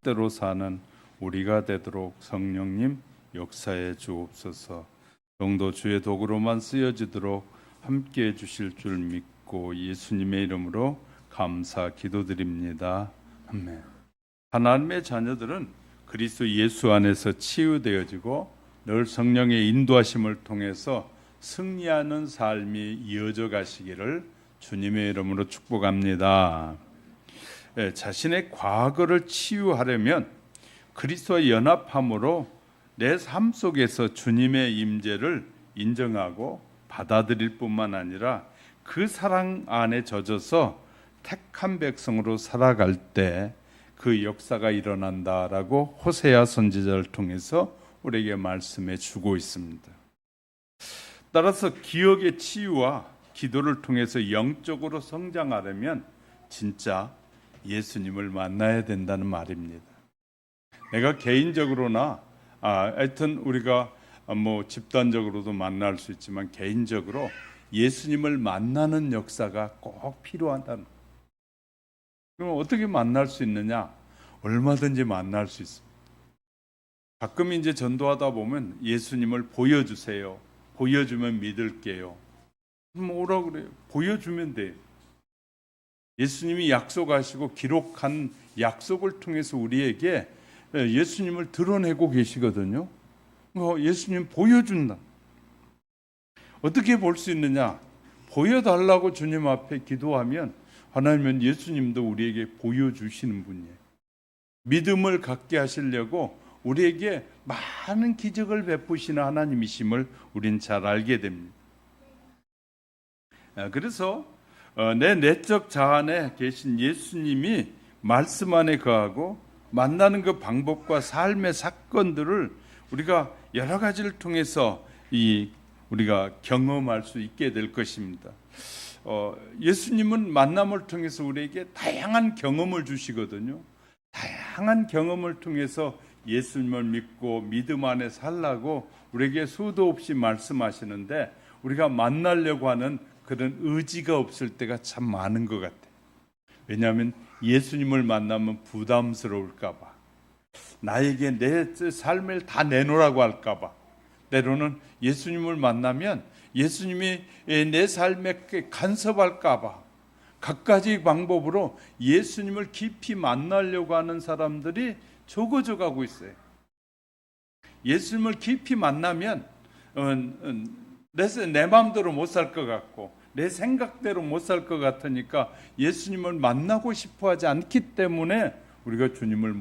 뜻대로 사는 우리가 되도록 성령님 역사해 주옵소서. 성도 주의 도구로만 쓰여지도록 함께해 주실 줄 믿고 예수님의 이름으로 감사 기도드립니다. 아멘. 하나님의 자녀들은 그리스도 예수 안에서 치유되어지고 늘 성령의 인도하심을 통해서 승리하는 삶이 이어져 가시기를 주님의 이름으로 축복합니다. 자신의 과거를 치유하려면 그리스도와 연합함으로 내 삶 속에서 주님의 임재를 인정하고 받아들일 뿐만 아니라 그 사랑 안에 젖어서 택한 백성으로 살아갈 때 그 역사가 일어난다라고 호세아 선지자를 통해서 우리에게 말씀해 주고 있습니다. 따라서 기억의 치유와 기도를 통해서 영적으로 성장하려면 진짜 예수님을 만나야 된다는 말입니다. 내가 개인적으로나 하여튼 우리가 집단적으로도 만날 수 있지만 개인적으로 예수님을 만나는 역사가 꼭 필요하다는. 그럼 어떻게 만날 수 있느냐? 얼마든지 만날 수 있습니다. 가끔 이제 전도하다 보면 예수님을 보여주세요. 보여주면 믿을게요. 뭐라 그래요? 보여주면 돼요. 예수님이 약속하시고 기록한 약속을 통해서 우리에게 예수님을 드러내고 계시거든요. 예수님 보여준다. 어떻게 볼 수 있느냐? 보여달라고 주님 앞에 기도하면 하나님은 예수님도 우리에게 보여주시는 분이에요. 믿음을 갖게 하시려고 우리에게 많은 기적을 베푸시는 하나님이심을 우린 잘 알게 됩니다. 그래서 내 내적 자안에 계신 예수님이 말씀 안에 거하고 만나는 그 방법과 삶의 사건들을 우리가 여러 가지를 통해서 우리가 경험할 수 있게 될 것입니다. 예수님은 만남을 통해서 우리에게 다양한 경험을 주시거든요. 다양한 경험을 통해서 예수님을 믿고 믿음 안에 살라고 우리에게 수도 없이 말씀하시는데 우리가 만나려고 하는 그런 의지가 없을 때가 참 많은 것 같아요. 왜냐하면 예수님을 만나면 부담스러울까 봐, 나에게 내 삶을 다 내놓으라고 할까 봐, 때로는 예수님을 만나면 예수님이 내 삶에 간섭할까 봐 갖가지 방법으로 예수님을 깊이 만나려고 하는 사람들이 적어져 가고 있어요. 예수님을 깊이 만나면 내 마음대로 못 살 것 같고 내 생각대로 못 살 것 같으니까 예수님을 만나고 싶어 하지 않기 때문에 우리가 주님을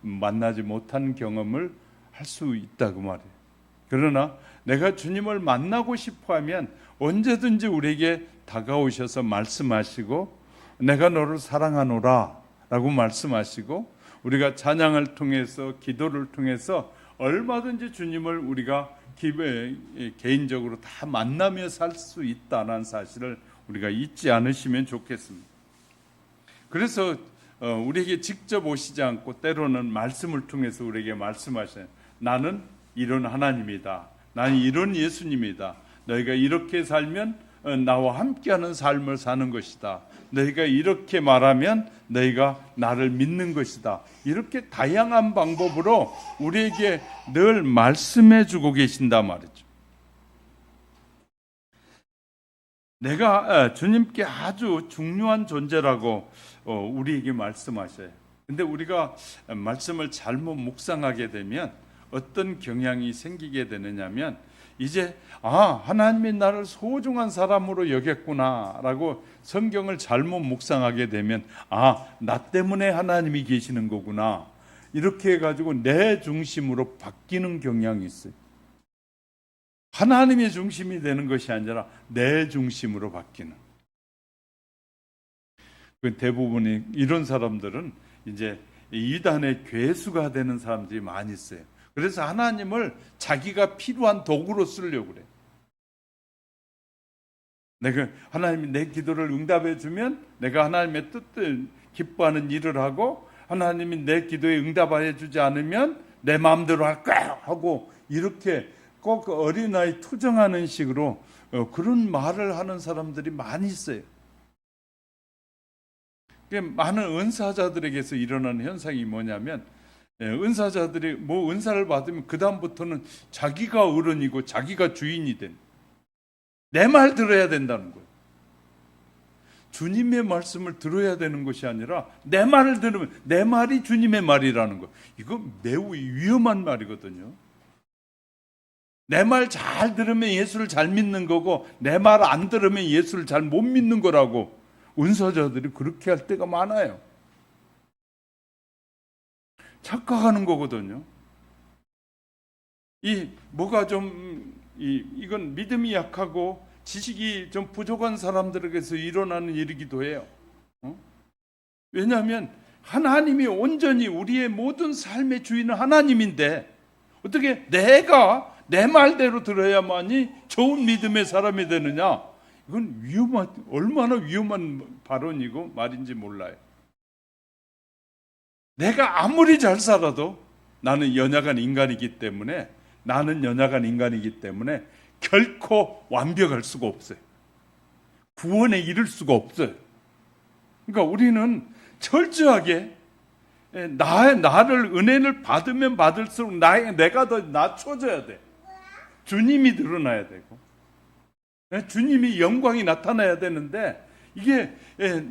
만나지 못하는 경험을 할 수 있다고 말이에요. 그러나 내가 주님을 만나고 싶어 하면 언제든지 우리에게 다가오셔서 말씀하시고 내가 너를 사랑하노라 라고 말씀하시고 우리가 찬양을 통해서 기도를 통해서 얼마든지 주님을 우리가 개인적으로 다 만나며 살 수 있다는 사실을 우리가 잊지 않으시면 좋겠습니다. 그래서 우리에게 직접 오시지 않고 때로는 말씀을 통해서 우리에게 말씀하셔요. 나는 이런 하나님이다. 나는 이런 예수님이다. 너희가 이렇게 살면 나와 함께하는 삶을 사는 것이다. 너희가 이렇게 말하면 너희가 나를 믿는 것이다. 이렇게 다양한 방법으로 우리에게 늘 말씀해 주고 계신다 말이죠. 내가 주님께 아주 중요한 존재라고 우리에게 말씀하셔요. 근데 우리가 말씀을 잘못 묵상하게 되면 어떤 경향이 생기게 되느냐면 이제 하나님이 나를 소중한 사람으로 여겼구나라고 성경을 잘못 묵상하게 되면 나 때문에 하나님이 계시는 거구나 이렇게 해가지고 내 중심으로 바뀌는 경향이 있어요. 하나님의 중심이 되는 것이 아니라 내 중심으로 바뀌는. 대부분이 이런 사람들은 이제 이단의 괴수가 되는 사람들이 많이 있어요. 그래서 하나님을 자기가 필요한 도구로 쓰려고 그래. 내가 하나님이 내 기도를 응답해 주면 내가 하나님의 뜻을 기뻐하는 일을 하고 하나님이 내 기도에 응답해 주지 않으면 내 마음대로 할 거야 하고 이렇게 꼭 어린아이 투정하는 식으로 그런 말을 하는 사람들이 많이 있어요. 많은 은사자들에게서 일어나는 현상이 뭐냐면, 은사자들이 뭐 은사를 받으면 그 다음부터는 자기가 어른이고 자기가 주인이 된, 내 말 들어야 된다는 거예요. 주님의 말씀을 들어야 되는 것이 아니라 내 말을 들으면 내 말이 주님의 말이라는 거. 이거 매우 위험한 말이거든요. 내 말 잘 들으면 예수를 잘 믿는 거고 내 말 안 들으면 예수를 잘 못 믿는 거라고 은사자들이 그렇게 할 때가 많아요. 착각하는 거거든요. 이건 믿음이 약하고 지식이 좀 부족한 사람들에게서 일어나는 일이기도 해요. 왜냐하면 하나님이 온전히 우리의 모든 삶의 주인은 하나님인데 어떻게 내가 내 말대로 들어야만이 좋은 믿음의 사람이 되느냐? 이건 얼마나 위험한 발언이고 말인지 몰라요. 내가 아무리 잘 살아도 나는 연약한 인간이기 때문에 결코 완벽할 수가 없어요. 구원에 이를 수가 없어요. 그러니까 우리는 철저하게 나를 은혜를 받으면 받을수록 내가 더 낮춰져야 돼. 주님이 드러나야 되고 주님이 영광이 나타나야 되는데 이게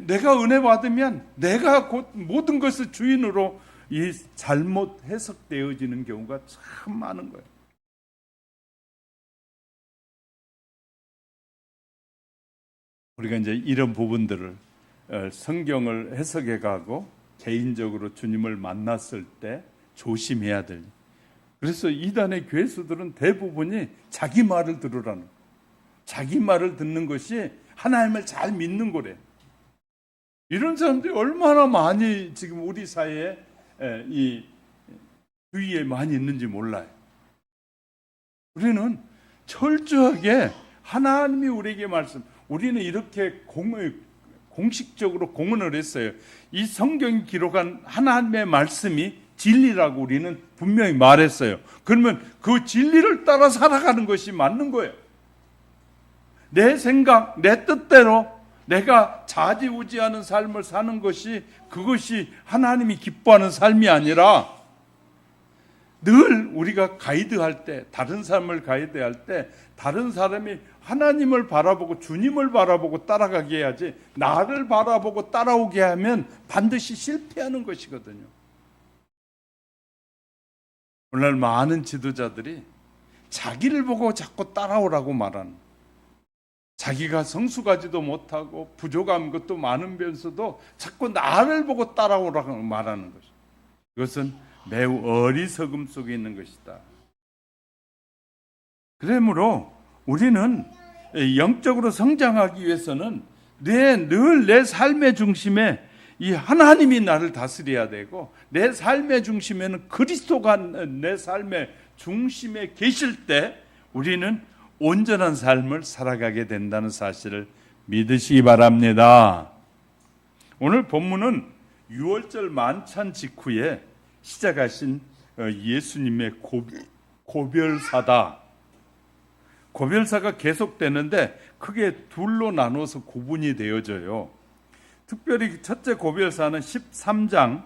내가 은혜 받으면 내가 곧 모든 것을 주인으로 이 잘못 해석되어지는 경우가 참 많은 거예요. 우리가 이제 이런 부분들을 성경을 해석해 가고 개인적으로 주님을 만났을 때 조심해야 될. 그래서 이단의 괴수들은 대부분이 자기 말을 들으라는 거예요. 자기 말을 듣는 것이 하나님을 잘 믿는 거래. 이런 사람들이 얼마나 많이 지금 우리 사회에 이 주위에 많이 있는지 몰라요. 우리는 철저하게 하나님이 우리에게 우리는 이렇게 공식적으로 공언을 했어요. 이 성경이 기록한 하나님의 말씀이 진리라고 우리는 분명히 말했어요. 그러면 그 진리를 따라 살아가는 것이 맞는 거예요. 내 생각, 내 뜻대로 내가 좌지우지하는 삶을 사는 것이 그것이 하나님이 기뻐하는 삶이 아니라 늘 우리가 가이드할 때, 다른 사람을 가이드할 때 다른 사람이 하나님을 바라보고 주님을 바라보고 따라가게 해야지 나를 바라보고 따라오게 하면 반드시 실패하는 것이거든요. 오늘 많은 지도자들이 자기를 보고 자꾸 따라오라고 말하는, 자기가 성숙하지도 못하고 부족한 것도 많으면서도 자꾸 나를 보고 따라오라고 말하는 것이죠. 이것은 매우 어리석음 속에 있는 것이다. 그러므로 우리는 영적으로 성장하기 위해서는 늘 내 삶의 중심에 이 하나님이 나를 다스려야 되고 내 삶의 중심에는 그리스도가 내 삶의 중심에 계실 때 우리는 온전한 삶을 살아가게 된다는 사실을 믿으시기 바랍니다. 오늘 본문은 유월절 만찬 직후에 시작하신 예수님의 고별사다. 고별사가 계속되는데 크게 둘로 나눠서 구분이 되어져요. 특별히 첫째 고별사는 13장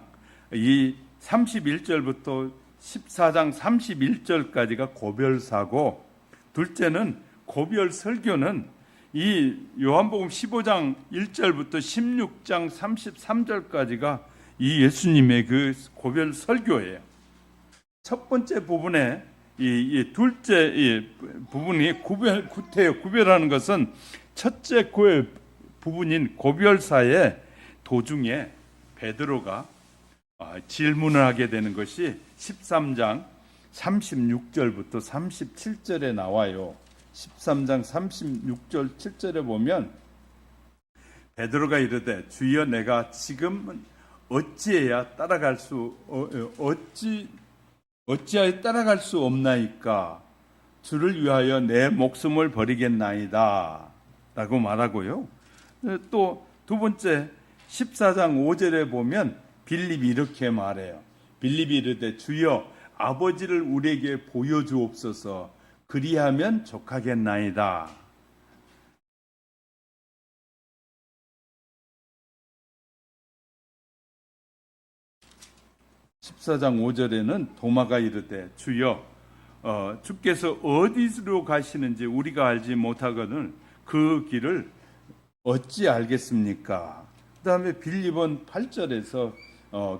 이 31절부터 14장 31절까지가 고별사고, 둘째는 고별설교는 이 요한복음 15장 1절부터 16장 33절까지가 이 예수님의 그 고별설교예요. 첫 번째 부분에 이 둘째 부분이 구별하는 것은 첫째 부분인 고별사의 도중에 베드로가 질문을 하게 되는 것이 13장 36절부터 37절에 나와요. 13장 36절 7절에 보면 베드로가 이르되 주여 내가 지금 어찌하여 따라갈 수 없나이까? 주를 위하여 내 목숨을 버리겠나이다 라고 말하고요. 또 두 번째 14장 5절에 보면 빌립이 이렇게 말해요. 빌립이 이르되 주여 아버지를 우리에게 보여주옵소서. 그리하면 족하겠나이다. 14장 5절에는 도마가 이르되 주여 주께서 어디로 가시는지 우리가 알지 못하거늘 그 길을 어찌 알겠습니까? 그 다음에 빌립은 8절에서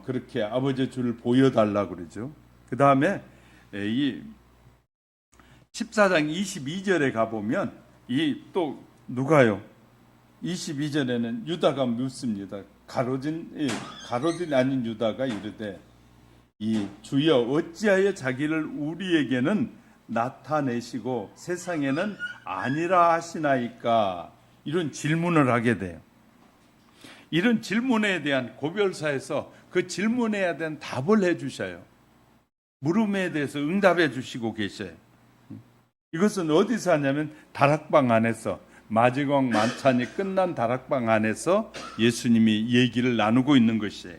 그렇게 아버지의 줄을 보여달라고 그러죠. 그 다음에 이 14장 22절에 가보면 이 또 누가요? 22절에는 유다가 묻습니다. 가로진 아닌 유다가 이르되 이 주여 어찌하여 자기를 우리에게는 나타내시고 세상에는 아니라 하시나이까? 이런 질문을 하게 돼요. 이런 질문에 대한 고별사에서 그 질문에 대한 답을 해주셔요. 물음에 대해서 응답해 주시고 계셔요. 이것은 어디서 하냐면 다락방 안에서, 마지막 만찬이 끝난 다락방 안에서 예수님이 얘기를 나누고 있는 것이에요.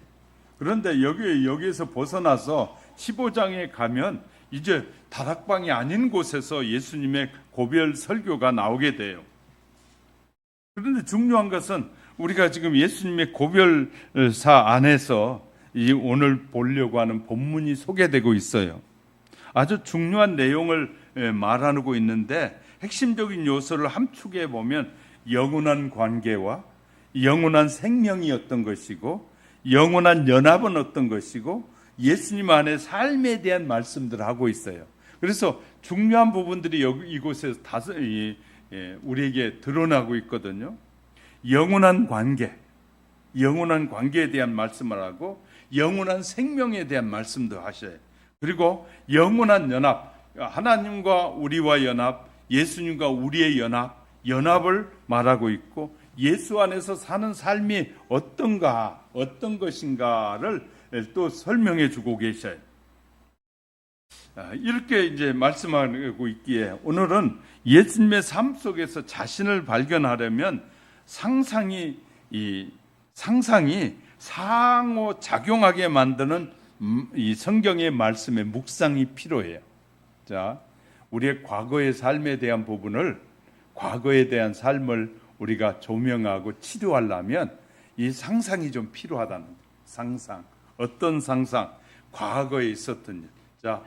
그런데 여기에서 벗어나서 15장에 가면 이제 다락방이 아닌 곳에서 예수님의 고별 설교가 나오게 돼요. 그런데 중요한 것은 우리가 지금 예수님의 고별사 안에서 이 오늘 보려고 하는 본문이 소개되고 있어요. 아주 중요한 내용을 말하고 있는데 핵심적인 요소를 함축해 보면 영원한 관계와 영원한 생명이 어떤 것이고 영원한 연합은 어떤 것이고 예수님 안에 삶에 대한 말씀들을 하고 있어요. 그래서 중요한 부분들이 이곳에서 우리에게 드러나고 있거든요. 영원한 관계에 대한 말씀을 하고 영원한 생명에 대한 말씀도 하셔요. 그리고 영원한 연합, 하나님과 우리와 연합, 예수님과 우리의 연합을 말하고 있고 예수 안에서 사는 삶이 어떤 것인가를 또 설명해 주고 계셔요. 이렇게 이제 말씀하고 있기에 오늘은 예수님의 삶 속에서 자신을 발견하려면 상상이 상호 작용하게 만드는 이 성경의 말씀의 묵상이 필요해요. 자, 우리의 과거의 삶에 대한 부분을, 과거에 대한 삶을 우리가 조명하고 치료하려면 이 상상이 좀 필요하다는 거예요. 상상. 어떤 상상? 과거에 있었던 일. 자,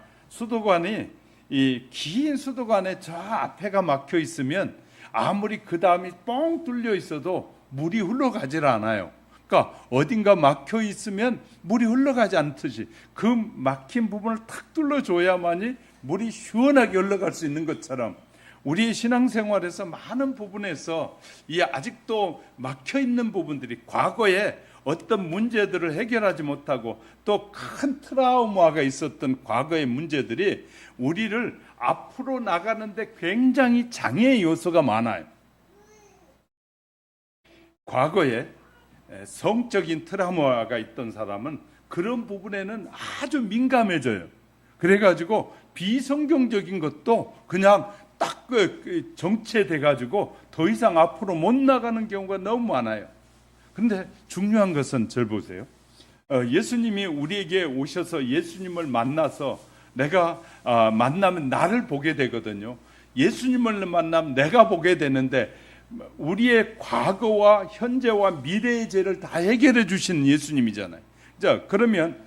긴 수도관에 저 앞에가 막혀 있으면 아무리 그 다음이 뻥 뚫려 있어도 물이 흘러가질 않아요. 그러니까 어딘가 막혀 있으면 물이 흘러가지 않듯이 그 막힌 부분을 탁 뚫어줘야만이 물이 시원하게 흘러갈 수 있는 것처럼 우리의 신앙생활에서 많은 부분에서 이 아직도 막혀 있는 부분들이 과거에 어떤 문제들을 해결하지 못하고 또 큰 트라우마가 있었던 과거의 문제들이 우리를 앞으로 나가는데 굉장히 장애 요소가 많아요. 과거에 성적인 트라우마가 있던 사람은 그런 부분에는 아주 민감해져요. 그래가지고 비성경적인 것도 그냥 딱 정체돼가지고 더 이상 앞으로 못 나가는 경우가 너무 많아요. 그런데 중요한 것은 절 보세요. 예수님이 우리에게 오셔서 예수님을 만나서 내가 만나면 나를 보게 되거든요. 예수님을 만나면 내가 보게 되는데 우리의 과거와 현재와 미래의 죄를 다 해결해 주시는 예수님이잖아요. 자, 그러면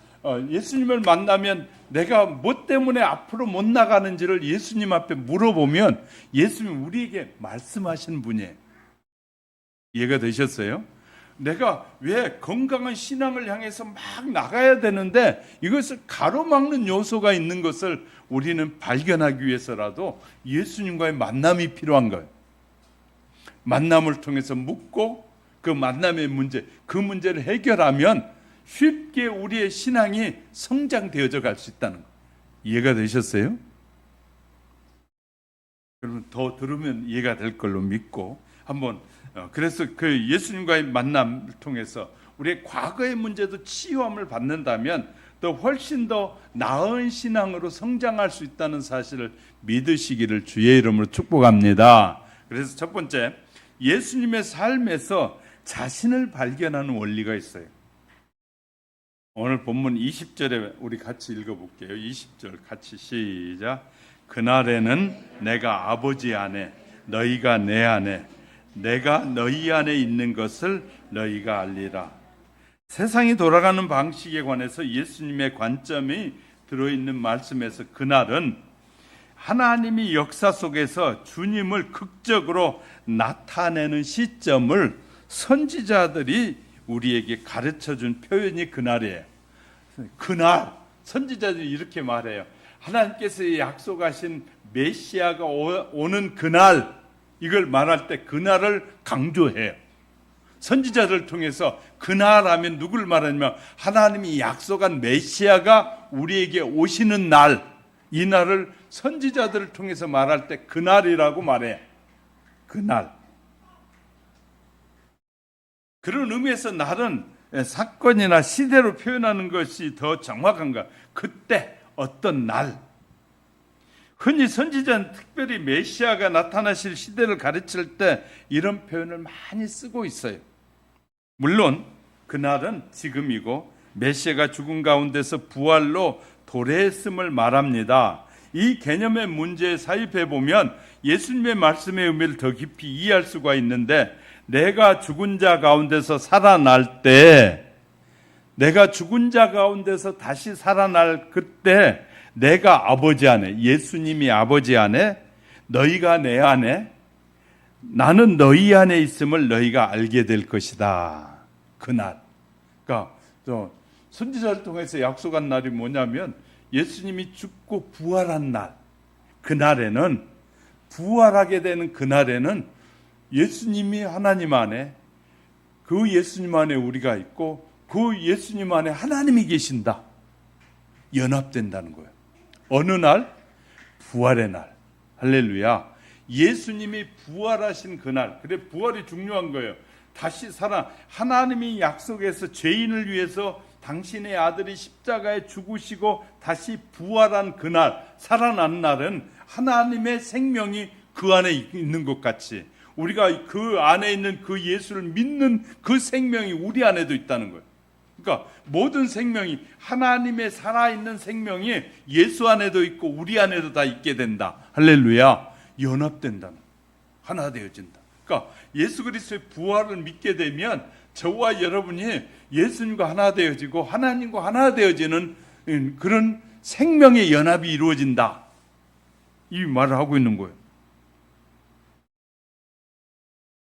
예수님을 만나면 내가 뭐 때문에 앞으로 못 나가는지를 예수님 앞에 물어보면 예수님 우리에게 말씀하시는 분이에요. 이해가 되셨어요? 내가 왜 건강한 신앙을 향해서 막 나가야 되는데 이것을 가로막는 요소가 있는 것을 우리는 발견하기 위해서라도 예수님과의 만남이 필요한 거예요. 만남을 통해서 묻고 그 만남의 문제, 그 문제를 해결하면 쉽게 우리의 신앙이 성장되어져 갈 수 있다는 거. 이해가 되셨어요? 여러분 더 들으면 이해가 될 걸로 믿고 한번 그래서 그 예수님과의 만남을 통해서 우리의 과거의 문제도 치유함을 받는다면 또 훨씬 더 나은 신앙으로 성장할 수 있다는 사실을 믿으시기를 주의 이름으로 축복합니다. 그래서 첫 번째, 예수님의 삶에서 자신을 발견하는 원리가 있어요. 오늘 본문 20절에 우리 같이 읽어볼게요. 20절 같이 시작. 그날에는 내가 아버지 안에 너희가 내 안에 내가 너희 안에 있는 것을 너희가 알리라. 세상이 돌아가는 방식에 관해서 예수님의 관점이 들어있는 말씀에서 그날은 하나님이 역사 속에서 주님을 극적으로 나타내는 시점을 선지자들이 우리에게 가르쳐준 표현이 그날이에요. 그날 선지자들이 이렇게 말해요. 하나님께서 약속하신 메시아가 오는 그날, 이걸 말할 때 그날을 강조해요. 선지자들을 통해서 그날 하면 누굴 말하냐면 하나님이 약속한 메시아가 우리에게 오시는 날, 이 날을 선지자들을 통해서 말할 때 그날이라고 말해. 그날. 그런 의미에서 날은 사건이나 시대로 표현하는 것이 더 정확한가. 그때 어떤 날. 흔히 선지자는 특별히 메시아가 나타나실 시대를 가르칠 때 이런 표현을 많이 쓰고 있어요. 물론 그날은 지금이고 메시아가 죽은 가운데서 부활로 도래했음을 말합니다. 이 개념의 문제에 사입해 보면 예수님의 말씀의 의미를 더 깊이 이해할 수가 있는데, 내가 죽은 자 가운데서 살아날 때, 내가 죽은 자 가운데서 다시 살아날 그때 내가 아버지 안에, 예수님이 아버지 안에, 너희가 내 안에, 나는 너희 안에 있음을 너희가 알게 될 것이다. 그날. 그러니까 선지자를 통해서 약속한 날이 뭐냐면 예수님이 죽고 부활한 날. 그날에는, 부활하게 되는 그날에는 예수님이 하나님 안에, 그 예수님 안에 우리가 있고 그 예수님 안에 하나님이 계신다. 연합된다는 거예요. 어느 날? 부활의 날. 할렐루야. 예수님이 부활하신 그날. 그래, 부활이 중요한 거예요. 다시 살아. 하나님이 약속해서 죄인을 위해서 당신의 아들이 십자가에 죽으시고 다시 부활한 그날, 살아난 날은 하나님의 생명이 그 안에 있는 것 같이 우리가 그 안에 있는 그 예수를 믿는 그 생명이 우리 안에도 있다는 거예요. 그러니까 모든 생명이, 하나님의 살아있는 생명이 예수 안에도 있고 우리 안에도 다 있게 된다. 할렐루야. 연합된다. 하나 되어진다. 그러니까 예수 그리스도의 부활을 믿게 되면 저와 여러분이 예수님과 하나 되어지고 하나님과 하나 되어지는 그런 생명의 연합이 이루어진다. 이 말을 하고 있는 거예요.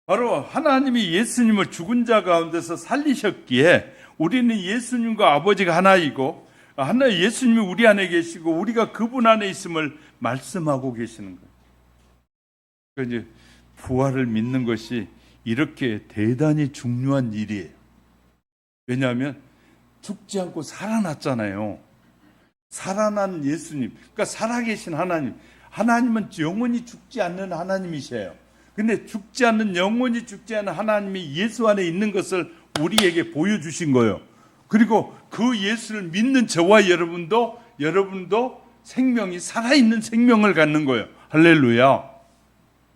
바로 하나님이 예수님을 죽은 자 가운데서 살리셨기에 우리는 예수님과 아버지가 하나이고, 하나 예수님이 우리 안에 계시고 우리가 그분 안에 있음을 말씀하고 계시는 거예요. 그러니까 이제 부활을 믿는 것이 이렇게 대단히 중요한 일이에요. 왜냐하면 죽지 않고 살아났잖아요. 살아난 예수님, 그러니까 살아계신 하나님. 하나님은 영원히 죽지 않는 하나님이세요. 근데 죽지 않는, 영원히 죽지 않는 하나님이 예수 안에 있는 것을 우리에게 보여주신 거예요. 그리고 그 예수를 믿는 저와 여러분도 생명이, 살아있는 생명을 갖는 거예요. 할렐루야.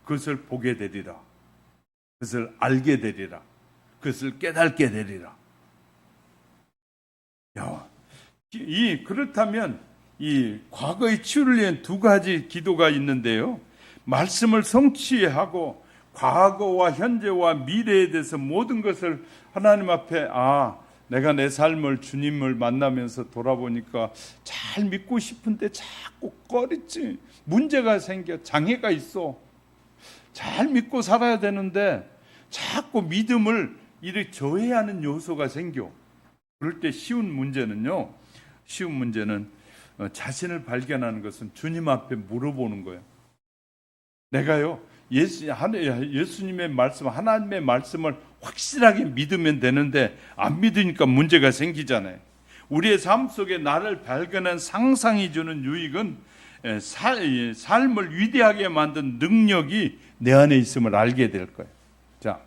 그것을 보게 되리라. 그것을 알게 되리라. 그것을 깨닫게 되리라. 야, 그렇다면 이 과거의 치유를 위한 두 가지 기도가 있는데요. 말씀을 성취하고 과거와 현재와 미래에 대해서 모든 것을 하나님 앞에, 내가 내 삶을, 주님을 만나면서 돌아보니까 잘 믿고 싶은데 자꾸 꺼리지, 문제가 생겨, 장애가 있어. 잘 믿고 살아야 되는데 자꾸 믿음을 이렇게 저해하는 요소가 생겨. 그럴 때 쉬운 문제는 자신을 발견하는 것은 주님 앞에 물어보는 거예요. 내가요, 예수님의 말씀, 하나님의 말씀을 확실하게 믿으면 되는데 안 믿으니까 문제가 생기잖아요. 우리의 삶 속에 나를 발견한 상상이 주는 유익은 삶을 위대하게 만든 능력이 내 안에 있음을 알게 될 거예요. 자,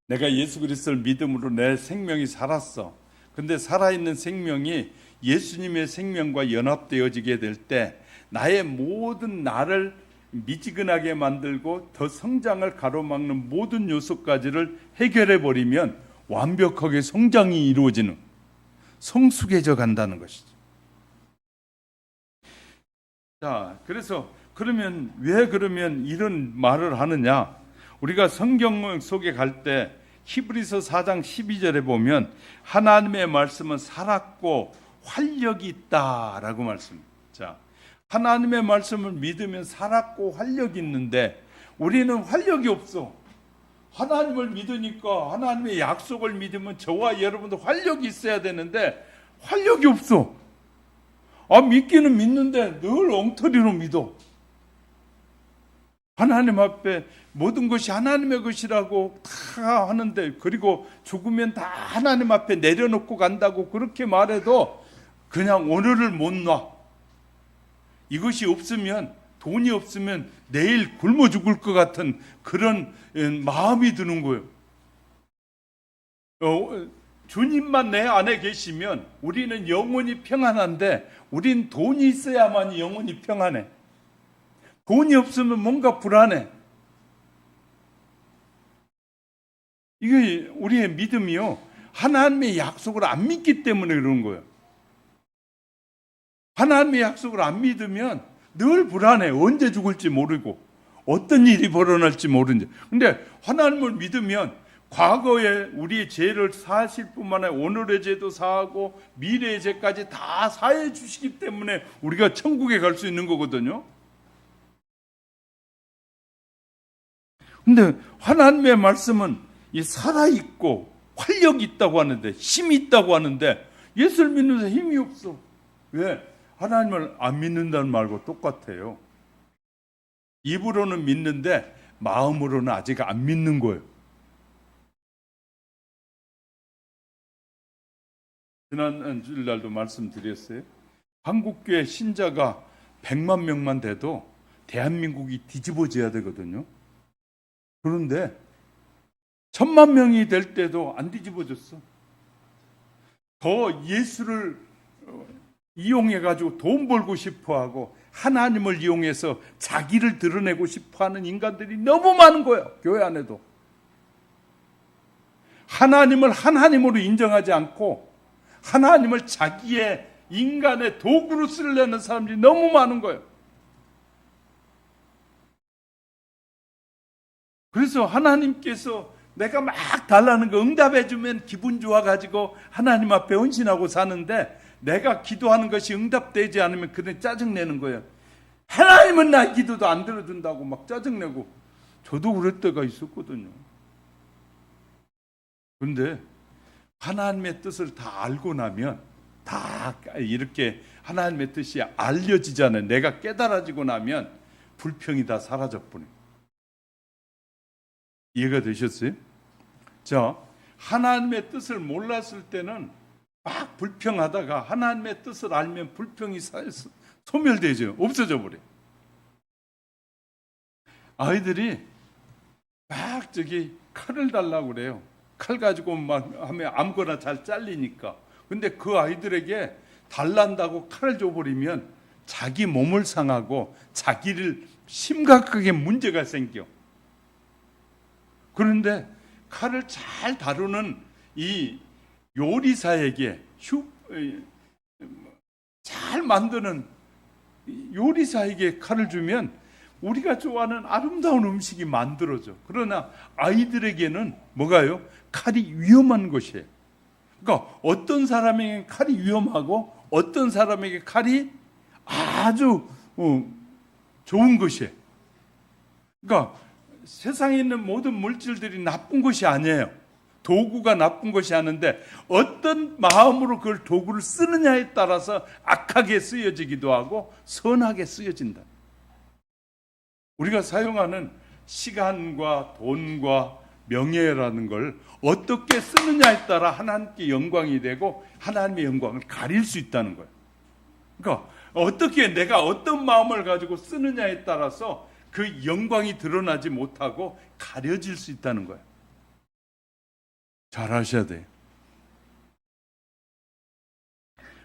내가 예수 그리스도를 믿음으로 내 생명이 살았어. 근데 살아있는 생명이 예수님의 생명과 연합되어지게 될 때 나의 모든 나를 미지근하게 만들고 더 성장을 가로막는 모든 요소까지를 해결해 버리면 완벽하게 성장이 이루어지는, 성숙해져 간다는 것이죠. 자, 그래서 왜 그러면 이런 말을 하느냐? 우리가 성경 속에 갈 때 히브리서 4장 12절에 보면 하나님의 말씀은 살았고 활력이 있다라고 말씀합니다. 자, 하나님의 말씀을 믿으면 살았고 활력이 있는데 우리는 활력이 없어. 하나님을 믿으니까 하나님의 약속을 믿으면 저와 여러분도 활력이 있어야 되는데 활력이 없어. 믿기는 믿는데 늘 엉터리로 믿어. 하나님 앞에 모든 것이 하나님의 것이라고 다 하는데, 그리고 죽으면 다 하나님 앞에 내려놓고 간다고 그렇게 말해도 그냥 오늘을 못 놔. 이것이 없으면, 돈이 없으면 내일 굶어 죽을 것 같은 그런 마음이 드는 거예요. 주님만 내 안에 계시면 우리는 영원히 평안한데, 우린 돈이 있어야만 영원히 평안해. 돈이 없으면 뭔가 불안해. 이게 우리의 믿음이요, 하나님의 약속을 안 믿기 때문에 그런 거예요. 하나님의 약속을 안 믿으면 늘 불안해. 언제 죽을지 모르고 어떤 일이 벌어날지 모르는데. 근데 하나님을 믿으면 과거에 우리의 죄를 사하실 뿐만 아니라 오늘의 죄도 사하고 미래의 죄까지 다 사해 주시기 때문에 우리가 천국에 갈 수 있는 거거든요. 근데 하나님의 말씀은 살아있고 활력이 있다고 하는데, 힘이 있다고 하는데 예수를 믿는데 힘이 없어. 왜? 하나님을 안 믿는다는 말과 똑같아요. 입으로는 믿는데 마음으로는 아직 안 믿는 거예요. 지난 주일날도 말씀드렸어요. 한국교회 신자가 100만 명만 돼도 대한민국이 뒤집어져야 되거든요. 그런데 1000만 명이 될 때도 안 뒤집어졌어. 더 예수를 이용해가지고 돈 벌고 싶어하고 하나님을 이용해서 자기를 드러내고 싶어하는 인간들이 너무 많은 거예요. 교회 안에도. 하나님을 하나님으로 인정하지 않고 하나님을 자기의 인간의 도구로 쓰려는 사람들이 너무 많은 거예요. 그래서 하나님께서 내가 막 달라는 거 응답해주면 기분 좋아가지고 하나님 앞에 헌신하고 사는데, 내가 기도하는 것이 응답되지 않으면 그냥 짜증내는 거예요. 하나님은 나의 기도도 안 들어준다고 막 짜증내고. 저도 그럴 때가 있었거든요. 그런데 하나님의 뜻을 다 알고 나면, 다 이렇게 하나님의 뜻이 알려지잖아요. 내가 깨달아지고 나면 불평이 다 사라져버려요. 이해가 되셨어요? 자, 하나님의 뜻을 몰랐을 때는 막 불평하다가 하나님의 뜻을 알면 불평이 소멸되죠. 없어져 버려요. 아이들이 막 칼을 달라고 그래요. 칼 가지고 막 하면 아무거나 잘 잘리니까. 근데 그 아이들에게 달란다고 칼을 줘버리면 자기 몸을 상하고 자기를 심각하게 문제가 생겨. 그런데 칼을 잘 다루는 이 요리사에게, 잘 만드는 요리사에게 칼을 주면 우리가 좋아하는 아름다운 음식이 만들어져. 그러나 아이들에게는 뭐가요? 칼이 위험한 것이에요. 그러니까 어떤 사람에게 칼이 위험하고 어떤 사람에게 칼이 아주 좋은 것이에요. 그러니까 세상에 있는 모든 물질들이 나쁜 것이 아니에요. 도구가 나쁜 것이 아닌데 어떤 마음으로 그걸 도구를 쓰느냐에 따라서 악하게 쓰여지기도 하고 선하게 쓰여진다. 우리가 사용하는 시간과 돈과 명예라는 걸 어떻게 쓰느냐에 따라 하나님께 영광이 되고 하나님의 영광을 가릴 수 있다는 거예요. 그러니까 어떻게 내가 어떤 마음을 가지고 쓰느냐에 따라서 그 영광이 드러나지 못하고 가려질 수 있다는 거예요. 잘 아셔야 돼요.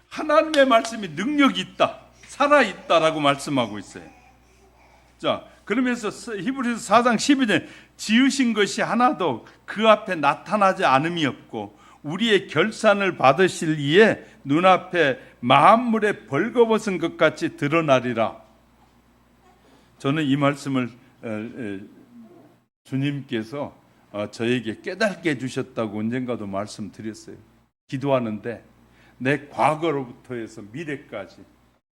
하나님의 말씀이 능력이 있다, 살아있다라고 말씀하고 있어요. 자, 그러면서 히브리서 4장 12절에 지으신 것이 하나도 그 앞에 나타나지 않음이 없고 우리의 결산을 받으실 이에 눈앞에 만물에 벌거벗은 것 같이 드러나리라. 저는 이 말씀을 주님께서 저에게 깨닫게 해주셨다고 언젠가도 말씀드렸어요. 기도하는데 내 과거로부터 해서 미래까지,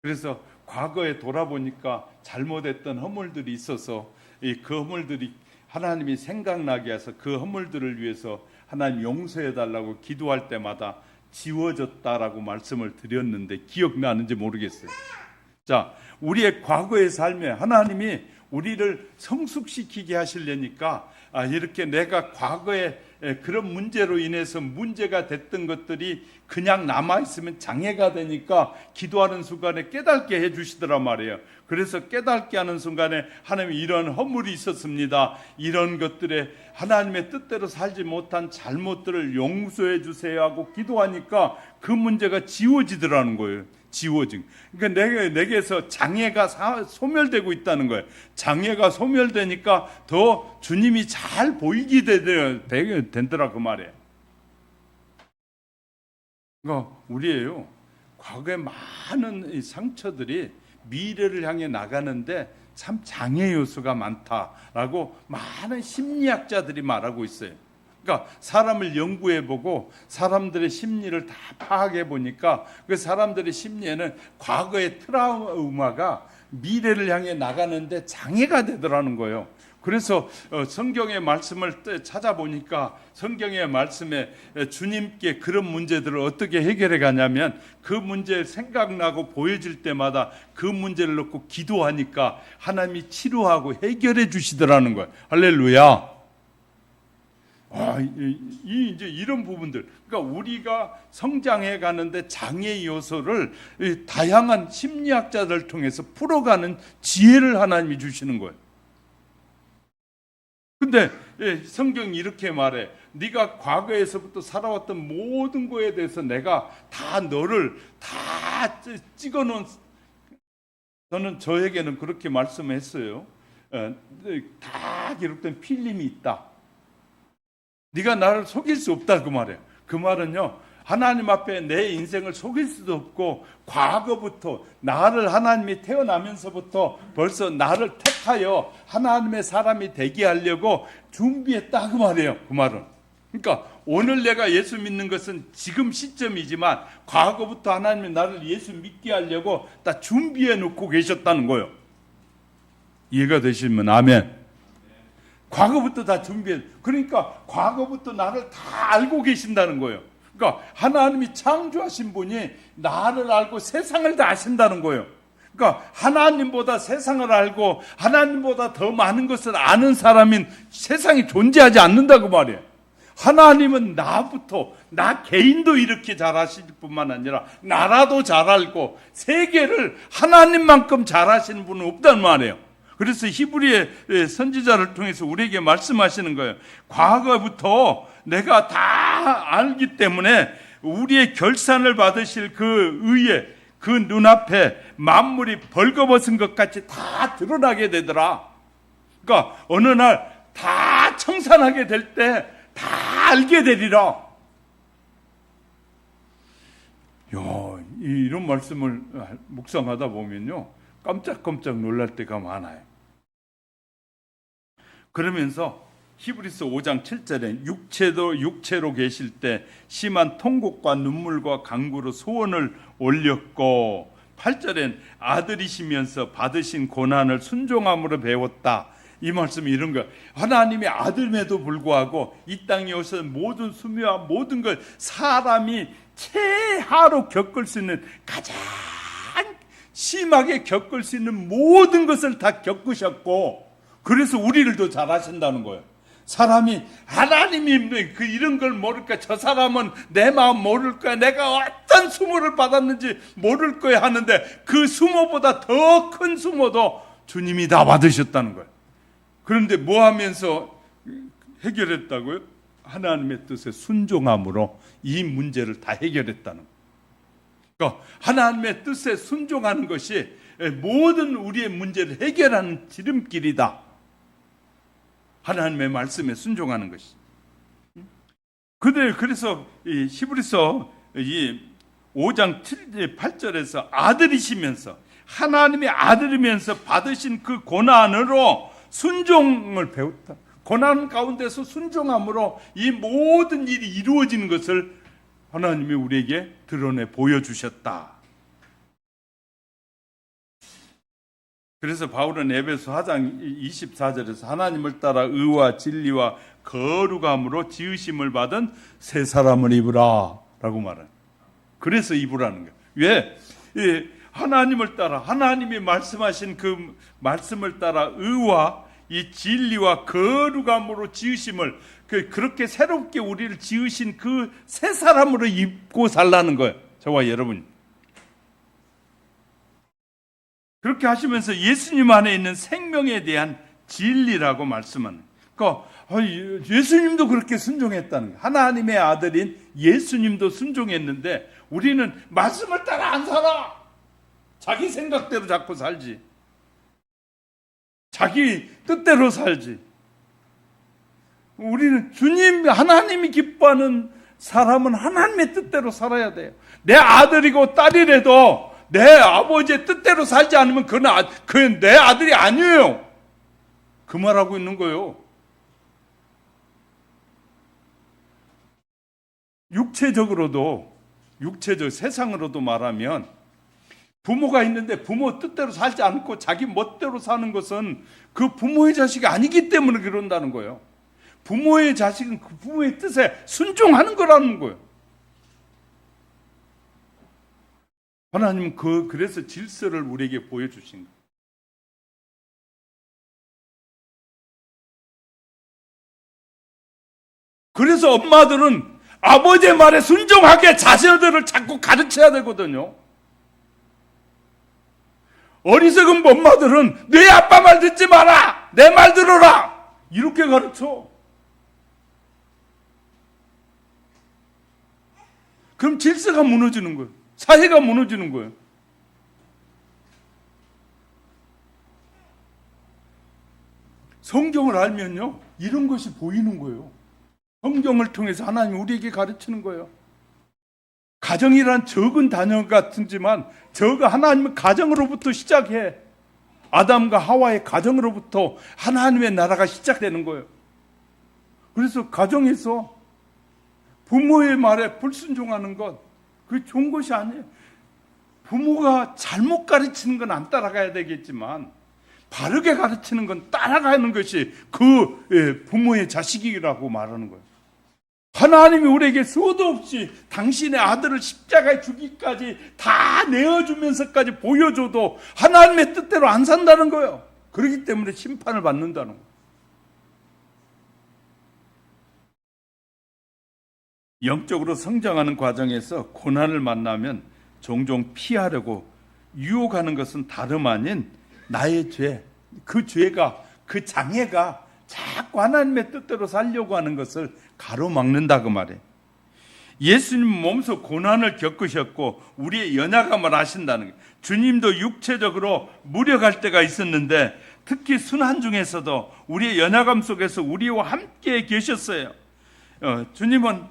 그래서 과거에 돌아보니까 잘못했던 허물들이 있어서 그 허물들이 하나님이 생각나게 해서 그 허물들을 위해서 하나님 용서해 달라고 기도할 때마다 지워졌다라고 말씀을 드렸는데 기억나는지 모르겠어요. 자, 우리의 과거의 삶에 하나님이 우리를 성숙시키게 하시려니까 이렇게 내가 과거에 그런 문제로 인해서 문제가 됐던 것들이 그냥 남아있으면 장애가 되니까 기도하는 순간에 깨닫게 해주시더란 말이에요. 그래서 깨닫게 하는 순간에 하나님 이런 허물이 있었습니다. 이런 것들에 하나님의 뜻대로 살지 못한 잘못들을 용서해 주세요 하고 기도하니까 그 문제가 지워지더라는 거예요. 지워진. 그러니까 내게서 장애가 소멸되고 있다는 거예요. 장애가 소멸되니까 더 주님이 잘 보이게 된더라 그 말이에요. 그러니까 우리예요. 과거에 많은 상처들이 미래를 향해 나가는데 참 장애 요소가 많다라고 많은 심리학자들이 말하고 있어요. 그러니까 사람을 연구해보고 사람들의 심리를 다 파악해보니까 그 사람들의 심리에는 과거의 트라우마가 미래를 향해 나가는데 장애가 되더라는 거예요. 그래서 성경의 말씀을 찾아보니까 성경의 말씀에 주님께 그런 문제들을 어떻게 해결해 가냐면 그 문제 생각나고 보여질 때마다 그 문제를 놓고 기도하니까 하나님이 치료하고 해결해 주시더라는 거예요. 할렐루야. 이제 이런 부분들, 그러니까 우리가 성장해 가는데 장애 요소를 다양한 심리학자들 통해서 풀어가는 지혜를 하나님이 주시는 거예요. 근데 성경이 이렇게 말해. 네가 과거에서부터 살아왔던 모든 거에 대해서 내가 다 너를 다 찍어놓은, 저에게는 그렇게 말씀했어요. 다 기록된 필름이 있다. 네가 나를 속일 수 없다 그 말이에요. 그 말은요, 하나님 앞에 내 인생을 속일 수도 없고 과거부터 나를 하나님이 태어나면서부터 벌써 나를 택하여 하나님의 사람이 되게 하려고 준비했다 그 말이에요. 그 말은. 그러니까 오늘 내가 예수 믿는 것은 지금 시점이지만 과거부터 하나님이 나를 예수 믿게 하려고 다 준비해 놓고 계셨다는 거예요. 이해가 되시면 아멘. 과거부터 다 준비해. 그러니까 과거부터 나를 다 알고 계신다는 거예요. 그러니까 하나님이 창조하신 분이 나를 알고 세상을 다 아신다는 거예요. 그러니까 하나님보다 세상을 알고 하나님보다 더 많은 것을 아는 사람인 세상이 존재하지 않는다고 말이에요. 하나님은 나부터, 나 개인도 이렇게 잘 아실 뿐만 아니라 나라도 잘 알고 세계를 하나님만큼 잘 아시는 분은 없단 말이에요. 그래서 히브리의 선지자를 통해서 우리에게 말씀하시는 거예요. 과거부터 내가 다 알기 때문에 우리의 결산을 받으실 그 의에 그 눈앞에 만물이 벌거벗은 것 같이 다 드러나게 되더라. 그러니까 어느 날 다 청산하게 될 때 다 알게 되리라. 이런 말씀을 묵상하다 보면요, 깜짝깜짝 놀랄 때가 많아요. 그러면서 히브리서 5장 7절에 육체도 육체로 계실 때 심한 통곡과 눈물과 간구로 소원을 올렸고, 8절엔 아들이시면서 받으신 고난을 순종함으로 배웠다. 이 말씀이 이런 거예요. 하나님의 아들임에도 불구하고 이 땅에 오셔서 모든 수미와 모든 걸 사람이 최하로 겪을 수 있는, 가장 심하게 겪을 수 있는 모든 것을 다 겪으셨고, 그래서 우리를 더 잘하신다는 거예요. 사람이 하나님이 이런 걸 모를까, 저 사람은 내 마음 모를 거야, 내가 어떤 수모를 받았는지 모를 거야 하는데 그 수모보다 더 큰 수모도 주님이 다 받으셨다는 거예요. 그런데 뭐 하면서 해결했다고요? 하나님의 뜻에 순종함으로 이 문제를 다 해결했다는 거예요. 그러니까 하나님의 뜻에 순종하는 것이 모든 우리의 문제를 해결하는 지름길이다. 하나님의 말씀에 순종하는 것이. 그래서 이 히브리서 5장 8절에서 아들이시면서, 하나님의 아들이면서 받으신 그 고난으로 순종을 배웠다. 고난 가운데서 순종함으로 이 모든 일이 이루어지는 것을 하나님이 우리에게 드러내 보여주셨다. 그래서 바울은 에베소 4장 24절에서 하나님을 따라 의와 진리와 거룩함으로 지으심을 받은 새 사람을 입으라 라고 말해요. 그래서 입으라는 거예요. 왜? 하나님을 따라, 하나님이 말씀하신 그 말씀을 따라 의와 이 진리와 거룩함으로 지으심을, 그렇게 새롭게 우리를 지으신 그 새 사람으로 입고 살라는 거예요. 저와 여러분. 그렇게 하시면서 예수님 안에 있는 생명에 대한 진리라고 말씀하는 거예요. 그러니까 예수님도 그렇게 순종했다는 거예요. 하나님의 아들인 예수님도 순종했는데 우리는 말씀을 따라 안 살아. 자기 생각대로 자꾸 살지. 자기 뜻대로 살지. 우리는 주님, 하나님이 기뻐하는 사람은 하나님의 뜻대로 살아야 돼요. 내 아들이고 딸이라도 내 아버지의 뜻대로 살지 않으면 그건 내 아들이 아니에요. 그 말하고 있는 거예요. 육체적 세상으로도 말하면 부모가 있는데 부모 뜻대로 살지 않고 자기 멋대로 사는 것은 그 부모의 자식이 아니기 때문에 그런다는 거예요. 부모의 자식은 그 부모의 뜻에 순종하는 거라는 거예요. 하나님은 그래서 질서를 우리에게 보여주신 거예요. 그래서 엄마들은 아버지의 말에 순종하게 자녀들을 자꾸 가르쳐야 되거든요. 어리석은 엄마들은 네 아빠 말 듣지 마라, 내 말 들어라, 이렇게 가르쳐. 그럼 질서가 무너지는 거예요. 사회가 무너지는 거예요. 성경을 알면요, 이런 것이 보이는 거예요. 성경을 통해서 하나님이 우리에게 가르치는 거예요. 가정이란 적은 단어 같지만 저가 하나님의 가정으로부터 시작해. 아담과 하와의 가정으로부터 하나님의 나라가 시작되는 거예요. 그래서 가정에서 부모의 말에 불순종하는 것, 그게 좋은 것이 아니에요. 부모가 잘못 가르치는 건 안 따라가야 되겠지만 바르게 가르치는 건 따라가는 것이 그 부모의 자식이라고 말하는 거예요. 하나님이 우리에게 수도 없이 당신의 아들을 십자가에 주기까지 다 내어주면서까지 보여줘도 하나님의 뜻대로 안 산다는 거예요. 그렇기 때문에 심판을 받는다는 거예요. 영적으로 성장하는 과정에서 고난을 만나면 종종 피하려고 유혹하는 것은 다름 아닌 나의 죄, 그 죄가, 그 장애가 자꾸 하나님의 뜻대로 살려고 하는 것을 가로막는다 그 말이에요. 예수님 몸소 고난을 겪으셨고 우리의 연약함을 아신다는 거예요. 주님도 육체적으로 무력할 때가 있었는데 특히 순환 중에서도 우리의 연약함 속에서 우리와 함께 계셨어요. 주님은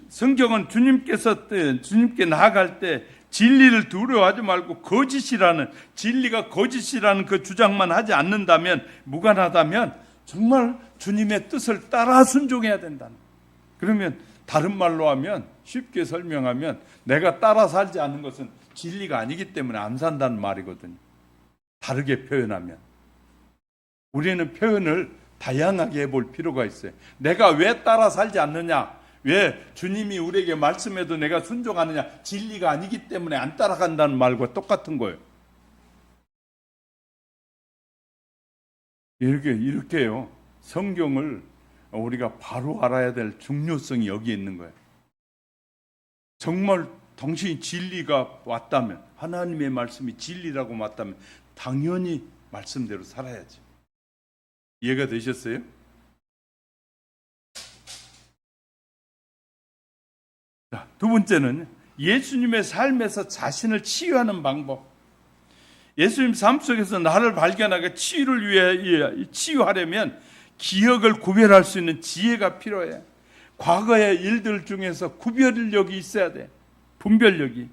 성경은 주님께 나아갈 때 진리를 두려워하지 말고 진리가 거짓이라는 그 주장만 하지 않는다면, 무관하다면 정말 주님의 뜻을 따라 순종해야 된다는 거예요. 그러면 다른 말로 하면, 쉽게 설명하면 내가 따라 살지 않는 것은 진리가 아니기 때문에 안 산다는 말이거든요. 다르게 표현하면 우리는 표현을 다양하게 해볼 필요가 있어요. 내가 왜 따라 살지 않느냐, 왜 주님이 우리에게 말씀해도 내가 순종하느냐, 진리가 아니기 때문에 안 따라간다는 말과 똑같은 거예요. 이렇게요. 성경을 우리가 바로 알아야 될 중요성이 여기 있는 거예요. 정말 당신이 진리가 왔다면, 하나님의 말씀이 진리라고 맞다면 당연히 말씀대로 살아야지. 이해가 되셨어요? 자, 두 번째는 예수님의 삶에서 자신을 치유하는 방법. 예수님 삶 속에서 나를 발견하게 치유하려면 기억을 구별할 수 있는 지혜가 필요해. 과거의 일들 중에서 구별력이 있어야 돼. 분별력이.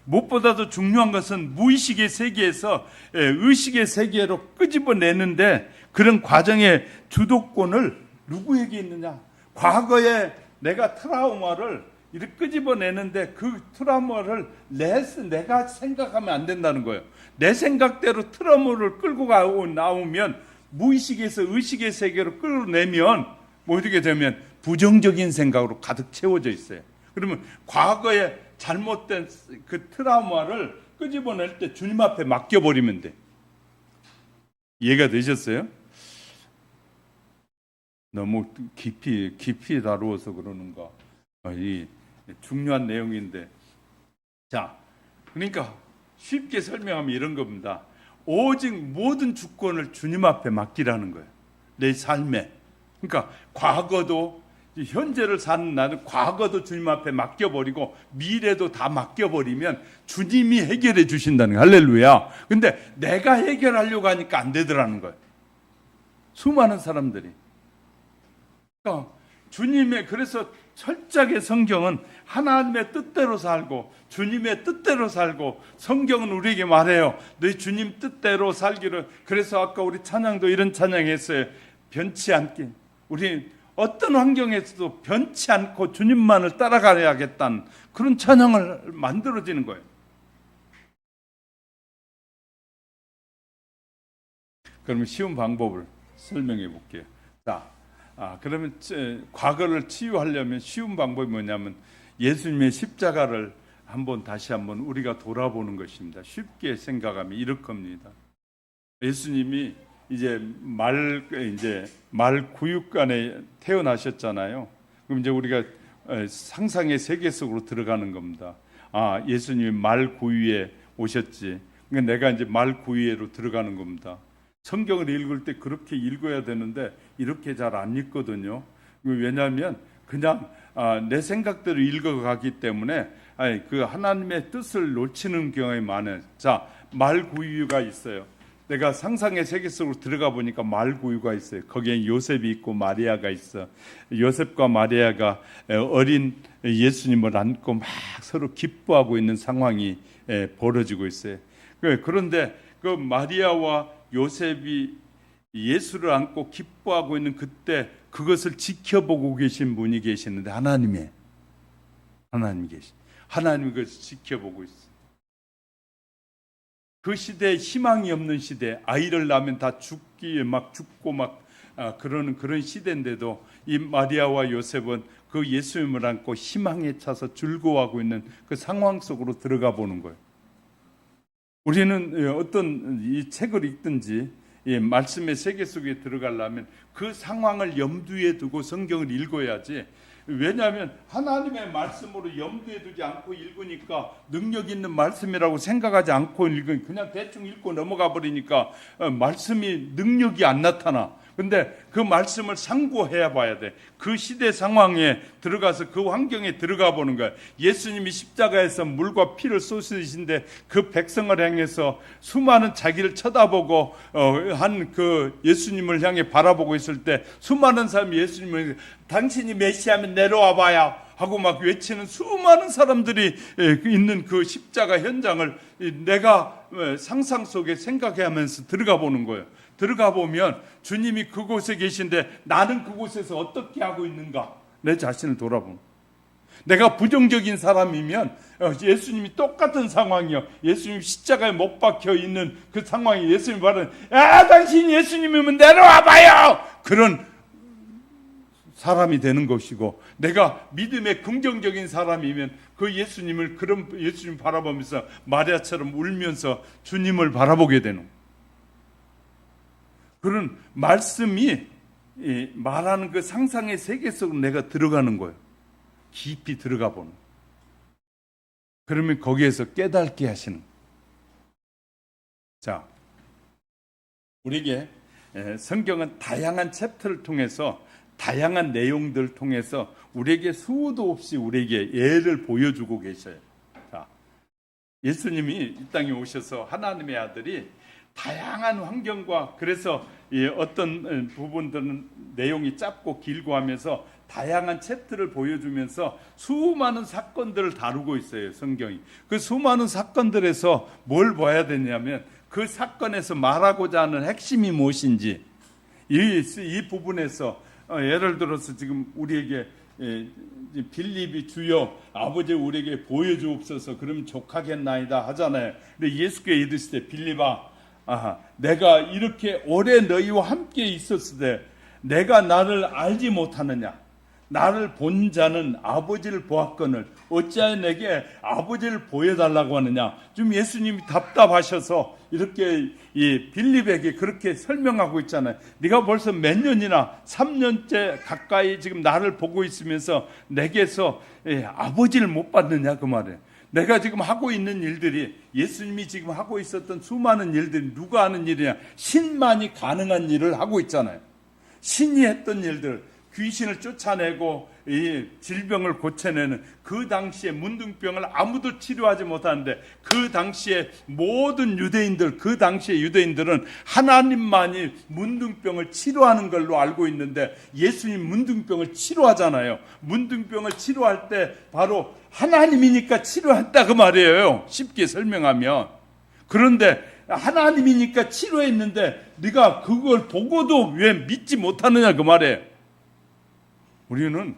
무엇보다도 중요한 것은 무의식의 세계에서 의식의 세계로 끄집어내는데 그런 과정의 주도권을 누구에게 있느냐? 과거에 내가 트라우마를 이렇게 끄집어내는데 그 트라우마를 내가 생각하면 안 된다는 거예요. 내 생각대로 트라우마를 끌고 나오면 무의식에서 의식의 세계로 끌어내면 뭐 어떻게 되면 부정적인 생각으로 가득 채워져 있어요. 그러면 과거에 잘못된 그 트라우마를 끄집어낼 때 주님 앞에 맡겨버리면 돼. 이해가 되셨어요? 너무 깊이 다루어서 그러는가? 이 중요한 내용인데. 자, 그러니까 쉽게 설명하면 이런 겁니다. 오직 모든 주권을 주님 앞에 맡기라는 거예요. 내 삶에. 그러니까 과거도 현재를 사는 나는 과거도 주님 앞에 맡겨버리고 미래도 다 맡겨버리면 주님이 해결해 주신다는 거예요. 할렐루야. 근데 내가 해결하려고 하니까 안 되더라는 거예요. 수많은 사람들이. 그러니까 그래서 철저하게 성경은 하나님의 뜻대로 살고 주님의 뜻대로 살고 성경은 우리에게 말해요. 너희 주님 뜻대로 살기를. 그래서 아까 우리 찬양도 이런 찬양했어요. 변치 않게. 우리 어떤 환경에서도 변치 않고 주님만을 따라가야겠다는 그런 찬양을 만들어지는 거예요. 그러면 쉬운 방법을 설명해 볼게요. 자, 그러면 과거를 치유하려면 쉬운 방법이 뭐냐면 예수님의 십자가를 다시 한번 우리가 돌아보는 것입니다. 쉽게 생각하면 이럴 겁니다. 예수님이 이제 말 구육간에 태어나셨잖아요. 그럼 이제 우리가 상상의 세계 속으로 들어가는 겁니다. 예수님이 말 구유에 오셨지. 그러니까 내가 이제 말 구유에로 들어가는 겁니다. 성경을 읽을 때 그렇게 읽어야 되는데 이렇게 잘 안 읽거든요. 왜냐하면 그냥 내 생각대로 읽어가기 때문에 그 하나님의 뜻을 놓치는 경우가 많아요. 자, 말구유가 있어요. 내가 상상의 세계 속으로 들어가 보니까 말구유가 있어요. 거기에 요셉이 있고 마리아가 있어. 요셉과 마리아가 어린 예수님을 안고 막 서로 기뻐하고 있는 상황이 벌어지고 있어요. 그런데 그 마리아와 요셉이 예수를 안고 기뻐하고 있는 그때 그것을 지켜보고 계신 분이 계시는데 하나님이 계시. 하나님이 그것을 지켜보고 있어요. 그 시대에 희망이 없는 시대, 아이를 낳으면 다 죽고 그런 시대인데도 이 마리아와 요셉은 그 예수님을 안고 희망에 차서 즐거워하고 있는 그 상황 속으로 들어가 보는 거예요. 우리는 어떤 이 책을 읽든지 말씀의 세계 속에 들어가려면 그 상황을 염두에 두고 성경을 읽어야지. 왜냐하면 하나님의 말씀으로 염두에 두지 않고 읽으니까 능력 있는 말씀이라고 생각하지 않고 읽으니 그냥 대충 읽고 넘어가 버리니까 말씀이 능력이 안 나타나. 근데 그 말씀을 상고해 봐야 돼. 그 시대 상황에 들어가서 그 환경에 들어가 보는 거야. 예수님이 십자가에서 물과 피를 쏟으신데 그 백성을 향해서 수많은 자기를 쳐다보고 한 그 예수님을 향해 바라보고 있을 때 수많은 사람이 예수님을 당신이 메시아면 내려와 봐야 하고 막 외치는 수많은 사람들이 있는 그 십자가 현장을 내가 상상 속에 생각하면서 들어가 보는 거예요. 들어가 보면 주님이 그곳에 계신데 나는 그곳에서 어떻게 하고 있는가? 내 자신을 돌아보는. 내가 부정적인 사람이면 예수님이 똑같은 상황이요. 예수님 십자가에 못 박혀 있는 그 상황이 예수님이 말하는 당신 예수님이면 내려와 봐요. 그런 사람이 되는 것이고 내가 믿음의 긍정적인 사람이면 그 예수님을 그런 예수님 바라보면서 마리아처럼 울면서 주님을 바라보게 되는 거예요. 그런 말씀이 말하는 그 상상의 세계 속으로 내가 들어가는 거예요. 깊이 들어가 보는. 그러면 거기에서 깨닫게 하시는. 자, 우리에게 성경은 다양한 챕터를 통해서 다양한 내용들을 통해서 우리에게 수도 없이 우리에게 예를 보여주고 계셔요. 자, 예수님이 이 땅에 오셔서 하나님의 아들이 다양한 환경과 그래서 어떤 부분들은 내용이 짧고 길고 하면서 다양한 챕터를 보여주면서 수많은 사건들을 다루고 있어요, 성경이. 그 수많은 사건들에서 뭘 봐야 되냐면 그 사건에서 말하고자 하는 핵심이 무엇인지 이 부분에서 예를 들어서 지금 우리에게 빌립이 주여 아버지 우리에게 보여주옵소서 그러면 족하겠나이다 하잖아요. 근데 예수께 이르시되 빌립아 내가 이렇게 오래 너희와 함께 있었을 때 내가 나를 알지 못하느냐? 나를 본 자는 아버지를 보았거늘 어찌하여 내게 아버지를 보여달라고 하느냐? 지금 예수님이 답답하셔서 이렇게 이 빌립에게 그렇게 설명하고 있잖아요. 네가 벌써 몇 년이나 3년째 가까이 지금 나를 보고 있으면서 내게서 아버지를 못 봤느냐 그 말이에요. 내가 지금 하고 있는 일들이 예수님이 지금 하고 있었던 수많은 일들이 누가 하는 일이냐? 신만이 가능한 일을 하고 있잖아요. 신이 했던 일들, 귀신을 쫓아내고 이 질병을 고쳐내는 그 당시에 문둥병을 아무도 치료하지 못하는데 그 당시에 모든 유대인들, 그 당시에 유대인들은 하나님만이 문둥병을 치료하는 걸로 알고 있는데 예수님 문둥병을 치료하잖아요. 문둥병을 치료할 때 바로 하나님이니까 치료했다 그 말이에요. 쉽게 설명하면. 그런데 하나님이니까 치료했는데 네가 그걸 보고도 왜 믿지 못하느냐 그 말이에요. 우리는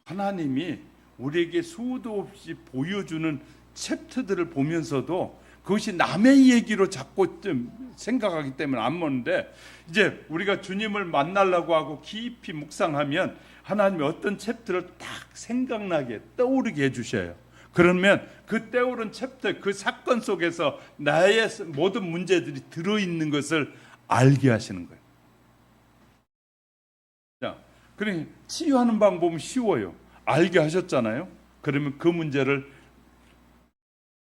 하나님이 우리에게 수도 없이 보여주는 챕터들을 보면서도 그것이 남의 얘기로 자꾸 좀 생각하기 때문에 안 먹는데 이제 우리가 주님을 만나려고 하고 깊이 묵상하면 하나님이 어떤 챕터를 딱 생각나게 떠오르게 해주셔요. 그러면 그 떠오른 챕터, 그 사건 속에서 나의 모든 문제들이 들어있는 것을 알게 하시는 거예요. 자, 그러니 치유하는 방법은 쉬워요. 알게 하셨잖아요. 그러면 그 문제를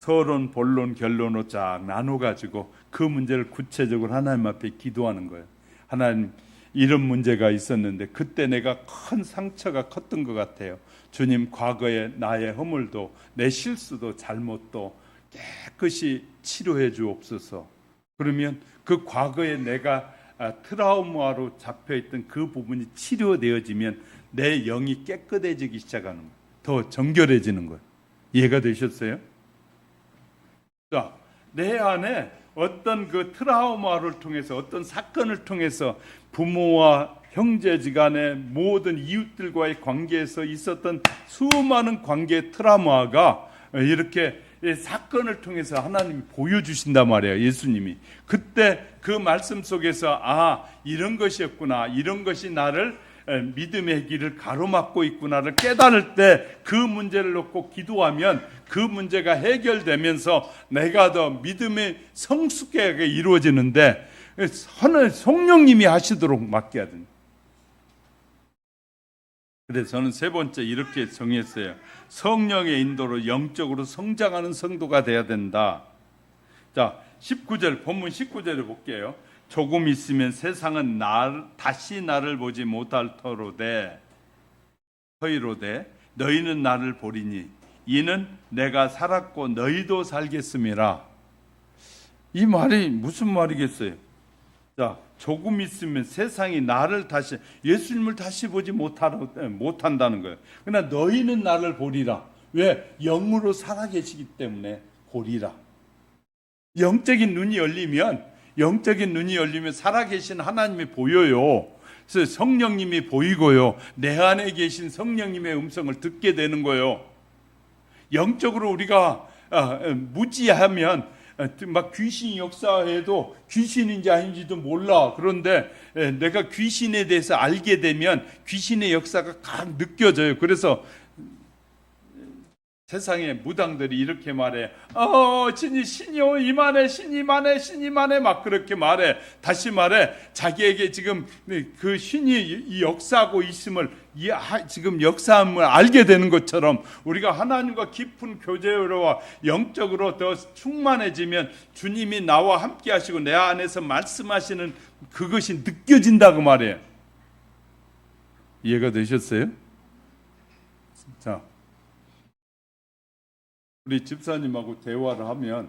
서론, 본론, 결론으로 쫙 나눠가지고 그 문제를 구체적으로 하나님 앞에 기도하는 거예요. 하나님, 이런 문제가 있었는데 그때 내가 큰 상처가 컸던 것 같아요. 주님, 과거에 나의 허물도 내 실수도 잘못도 깨끗이 치료해 주옵소서. 그러면 그 과거에 내가 트라우마로 잡혀있던 그 부분이 치료되어지면 내 영이 깨끗해지기 시작하는 거예요. 더 정결해지는 거예요. 이해가 되셨어요? 자, 내 안에 어떤 그 트라우마를 통해서 어떤 사건을 통해서 부모와 형제지간의 모든 이웃들과의 관계에서 있었던 수많은 관계 트라우마가 이렇게 사건을 통해서 하나님이 보여주신단 말이에요. 예수님이. 그때 그 말씀 속에서 이런 것이었구나. 이런 것이 나를 믿음의 길을 가로막고 있구나를 깨달을 때 그 문제를 놓고 기도하면 그 문제가 해결되면서 내가 더 믿음의 성숙하게 이루어지는데 성령님이 하시도록 맡겨야 됩니다. 그래서 저는 세 번째 이렇게 정했어요. 성령의 인도로 영적으로 성장하는 성도가 돼야 된다. 자, 19절 본문 19절을 볼게요. 조금 있으면 세상은 다시 나를 보지 못할 터이로되 너희는 나를 보리니 이는 내가 살았고 너희도 살겠음이라. 이 말이 무슨 말이겠어요? 자, 조금 있으면 세상이 나를 다시, 예수님을 다시 보지 못한다는 거예요. 그러나 너희는 나를 보리라. 왜? 영으로 살아계시기 때문에 보리라. 영적인 눈이 열리면 살아계신 하나님이 보여요. 그래서 성령님이 보이고요. 내 안에 계신 성령님의 음성을 듣게 되는 거예요. 영적으로 우리가 무지하면 막 귀신이 역사해도 귀신인지 아닌지도 몰라. 그런데 내가 귀신에 대해서 알게 되면 귀신의 역사가 각 느껴져요. 그래서 세상의 무당들이 이렇게 말해. 신이요 이만해, 신이만해 막 그렇게 말해. 다시 말해, 자기에게 지금 그 신이 이 역사하고 있음을 지금 역사함을 알게 되는 것처럼 우리가 하나님과 깊은 교제로와 영적으로 더 충만해지면 주님이 나와 함께 하시고 내 안에서 말씀하시는 그것이 느껴진다고 말이에요. 이해가 되셨어요? 자, 우리 집사님하고 대화를 하면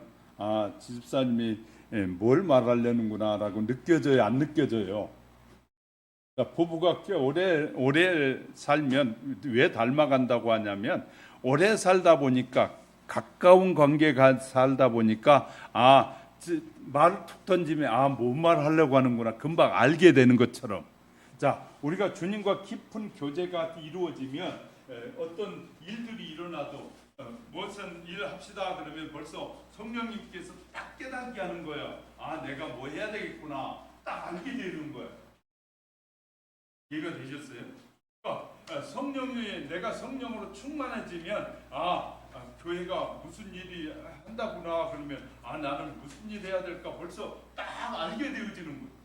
집사님이 뭘 말하려는구나 라고 느껴져요, 안 느껴져요? 부부가 꽤 오래 살면 왜 닮아간다고 하냐면, 오래 살다 보니까, 가까운 관계가 살다 보니까, 말을 툭 던지면 뭔 말 하려고 하는구나 금방 알게 되는 것처럼. 자, 우리가 주님과 깊은 교제가 이루어지면 어떤 일들이 일어나도 무슨 일을 합시다 그러면 벌써 성령님께서 딱 깨닫게 하는 거예요. 내가 뭐 해야 되겠구나 딱 알게 되는 거예요. 이해가 되셨어요? 성령이, 내가 성령으로 충만해지면 교회가 무슨 일이 한다구나 그러면 나는 무슨 일 해야 될까 벌써 딱 알게 되어지는 거예요.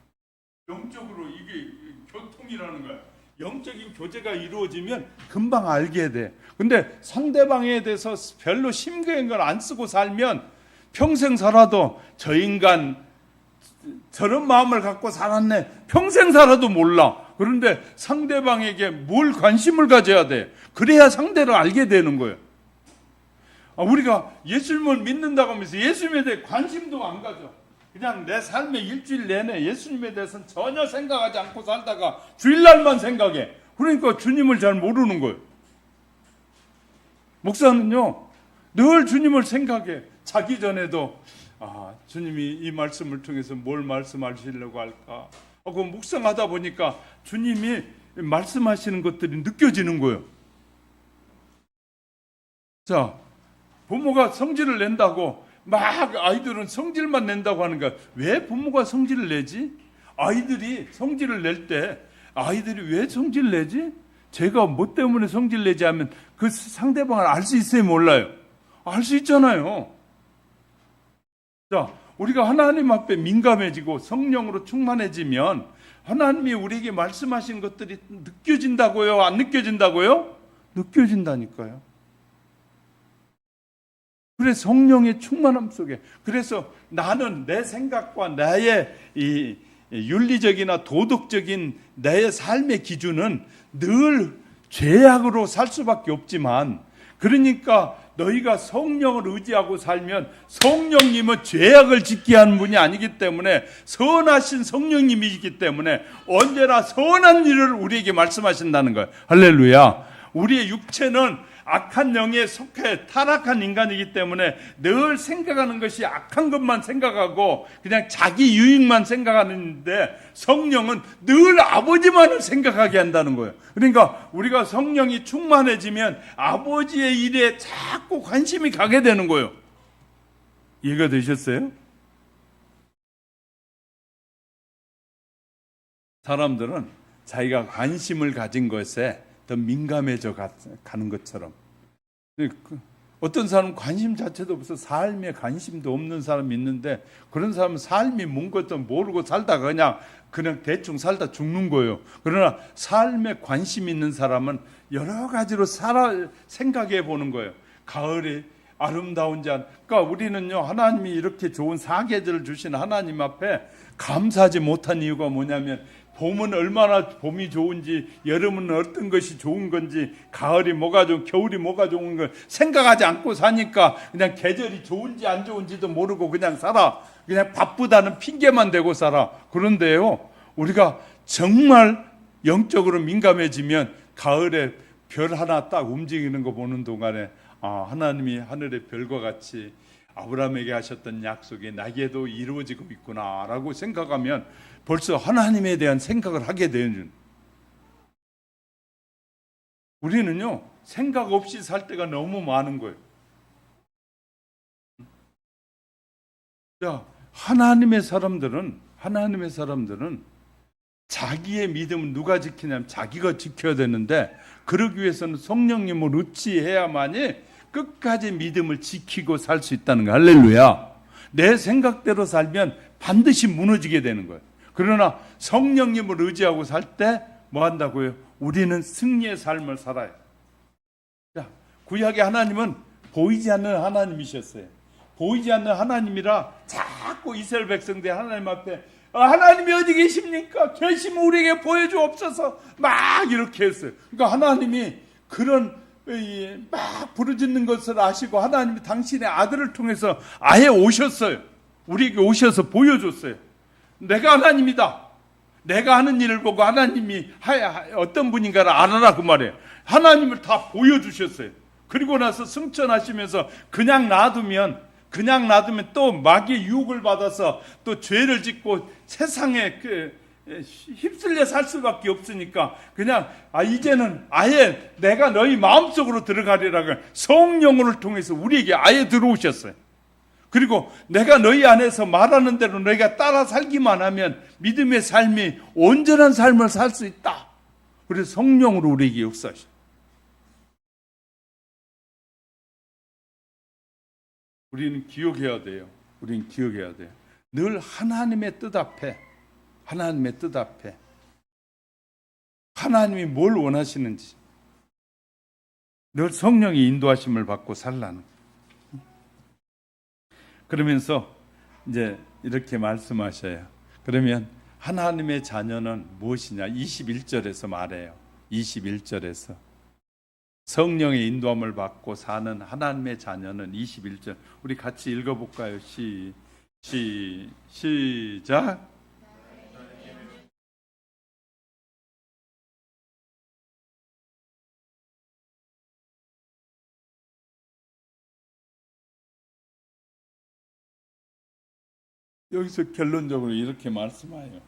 영적으로 이게 교통이라는 거야. 영적인 교제가 이루어지면 금방 알게 돼. 근데 상대방에 대해서 별로 신경을 안 쓰고 살면 평생 살아도 저 인간 저런 마음을 갖고 살았네 평생 살아도 몰라. 그런데 상대방에게 뭘 관심을 가져야 돼. 그래야 상대를 알게 되는 거예요. 우리가 예수님을 믿는다고 하면서 예수님에 대해 관심도 안 가져. 그냥 내 삶의 일주일 내내 예수님에 대해서는 전혀 생각하지 않고 살다가 주일날만 생각해. 그러니까 주님을 잘 모르는 거예요. 목사는요 늘 주님을 생각해. 자기 전에도 주님이 이 말씀을 통해서 뭘 말씀하시려고 할까. 그 묵상하다 보니까 주님이 말씀하시는 것들이 느껴지는 거예요. 자, 부모가 성질을 낸다고 막 아이들은 성질만 낸다고 하는 거야. 왜 부모가 성질을 내지? 아이들이 성질을 낼 때 아이들이 왜 성질을 내지? 제가 뭐 때문에 성질 내지 하면 그 상대방을 알 수 있어요, 몰라요? 알 수 있잖아요. 자, 우리가 하나님 앞에 민감해지고 성령으로 충만해지면 하나님이 우리에게 말씀하신 것들이 느껴진다고요? 안 느껴진다고요? 느껴진다니까요. 그래서 성령의 충만함 속에, 그래서 나는 내 생각과 나의 이 윤리적이나 도덕적인 나의 삶의 기준은 늘 죄악으로 살 수밖에 없지만, 그러니까 너희가 성령을 의지하고 살면 성령님은 죄악을 짓게 하는 분이 아니기 때문에, 선하신 성령님이기 때문에 언제나 선한 일을 우리에게 말씀하신다는 거예요. 할렐루야. 우리의 육체는 악한 영에 속해 타락한 인간이기 때문에 늘 생각하는 것이 악한 것만 생각하고 그냥 자기 유익만 생각하는데, 성령은 늘 아버지만을 생각하게 한다는 거예요. 그러니까 우리가 성령이 충만해지면 아버지의 일에 자꾸 관심이 가게 되는 거예요. 이해가 되셨어요? 사람들은 자기가 관심을 가진 것에 더 민감해져 가는 것처럼, 어떤 사람은 관심 자체도 없어 삶에 관심도 없는 사람이 있는데, 그런 사람은 삶이 뭔 것도 모르고 살다가 그냥 대충 살다 죽는 거예요. 그러나 삶에 관심 있는 사람은 여러 가지로 생각해 보는 거예요. 가을이 아름다운 잔. 그러니까 우리는요, 하나님이 이렇게 좋은 사계절을 주신 하나님 앞에 감사하지 못한 이유가 뭐냐면, 봄은 얼마나 봄이 좋은지, 여름은 어떤 것이 좋은 건지, 가을이 뭐가 좋은, 겨울이 뭐가 좋은 걸 생각하지 않고 사니까 그냥 계절이 좋은지 안 좋은지도 모르고 그냥 살아. 그냥 바쁘다는 핑계만 대고 살아. 그런데요, 우리가 정말 영적으로 민감해지면 가을에 별 하나 딱 움직이는 거 보는 동안에 하나님이 하늘의 별과 같이 아브라함에게 하셨던 약속이 나에게도 이루어지고 있구나라고 생각하면 벌써 하나님에 대한 생각을 하게 되는. 우리는요, 생각 없이 살 때가 너무 많은 거예요. 자, 하나님의 사람들은 자기의 믿음을 누가 지키냐면 자기가 지켜야 되는데, 그러기 위해서는 성령님을 의지해야만이 끝까지 믿음을 지키고 살 수 있다는 거예요. 할렐루야. 내 생각대로 살면 반드시 무너지게 되는 거예요. 그러나 성령님을 의지하고 살 때 뭐 한다고요? 우리는 승리의 삶을 살아요. 자, 구약의 하나님은 보이지 않는 하나님이셨어요. 보이지 않는 하나님이라 자꾸 이스라엘 백성들 하나님 앞에 하나님이 어디 계십니까? 계시면 우리에게 보여주옵소서 막 이렇게 했어요. 그러니까 하나님이 그런 막 부르짖는 것을 아시고 하나님이 당신의 아들을 통해서 아예 오셨어요. 우리에게 오셔서 보여줬어요. 내가 하나님이다. 내가 하는 일을 보고 하나님이 어떤 분인가를 알아라 그 말이에요. 하나님을 다 보여주셨어요. 그리고 나서 승천하시면서 그냥 놔두면 또 마귀의 유혹을 받아서 또 죄를 짓고 세상에 휩쓸려 살 수밖에 없으니까 그냥 이제는 아예 내가 너희 마음속으로 들어가리라고 성령을 통해서 우리에게 아예 들어오셨어요. 그리고 내가 너희 안에서 말하는 대로 너희가 따라 살기만 하면 믿음의 삶이 온전한 삶을 살 수 있다. 그래서 성령으로 우리에게 역사하셔. 우리는 기억해야 돼요. 늘 하나님의 뜻 앞에 하나님이 뭘 원하시는지 늘 성령의 인도하심을 받고 살라는. 그러면서 이제 이렇게 말씀하셔요. 그러면 하나님의 자녀는 무엇이냐? 21절에서 말해요. 21절에서 성령의 인도함을 받고 사는 하나님의 자녀는 21절 우리 같이 읽어볼까요? 시작. 여기서 결론적으로 이렇게 말씀해요.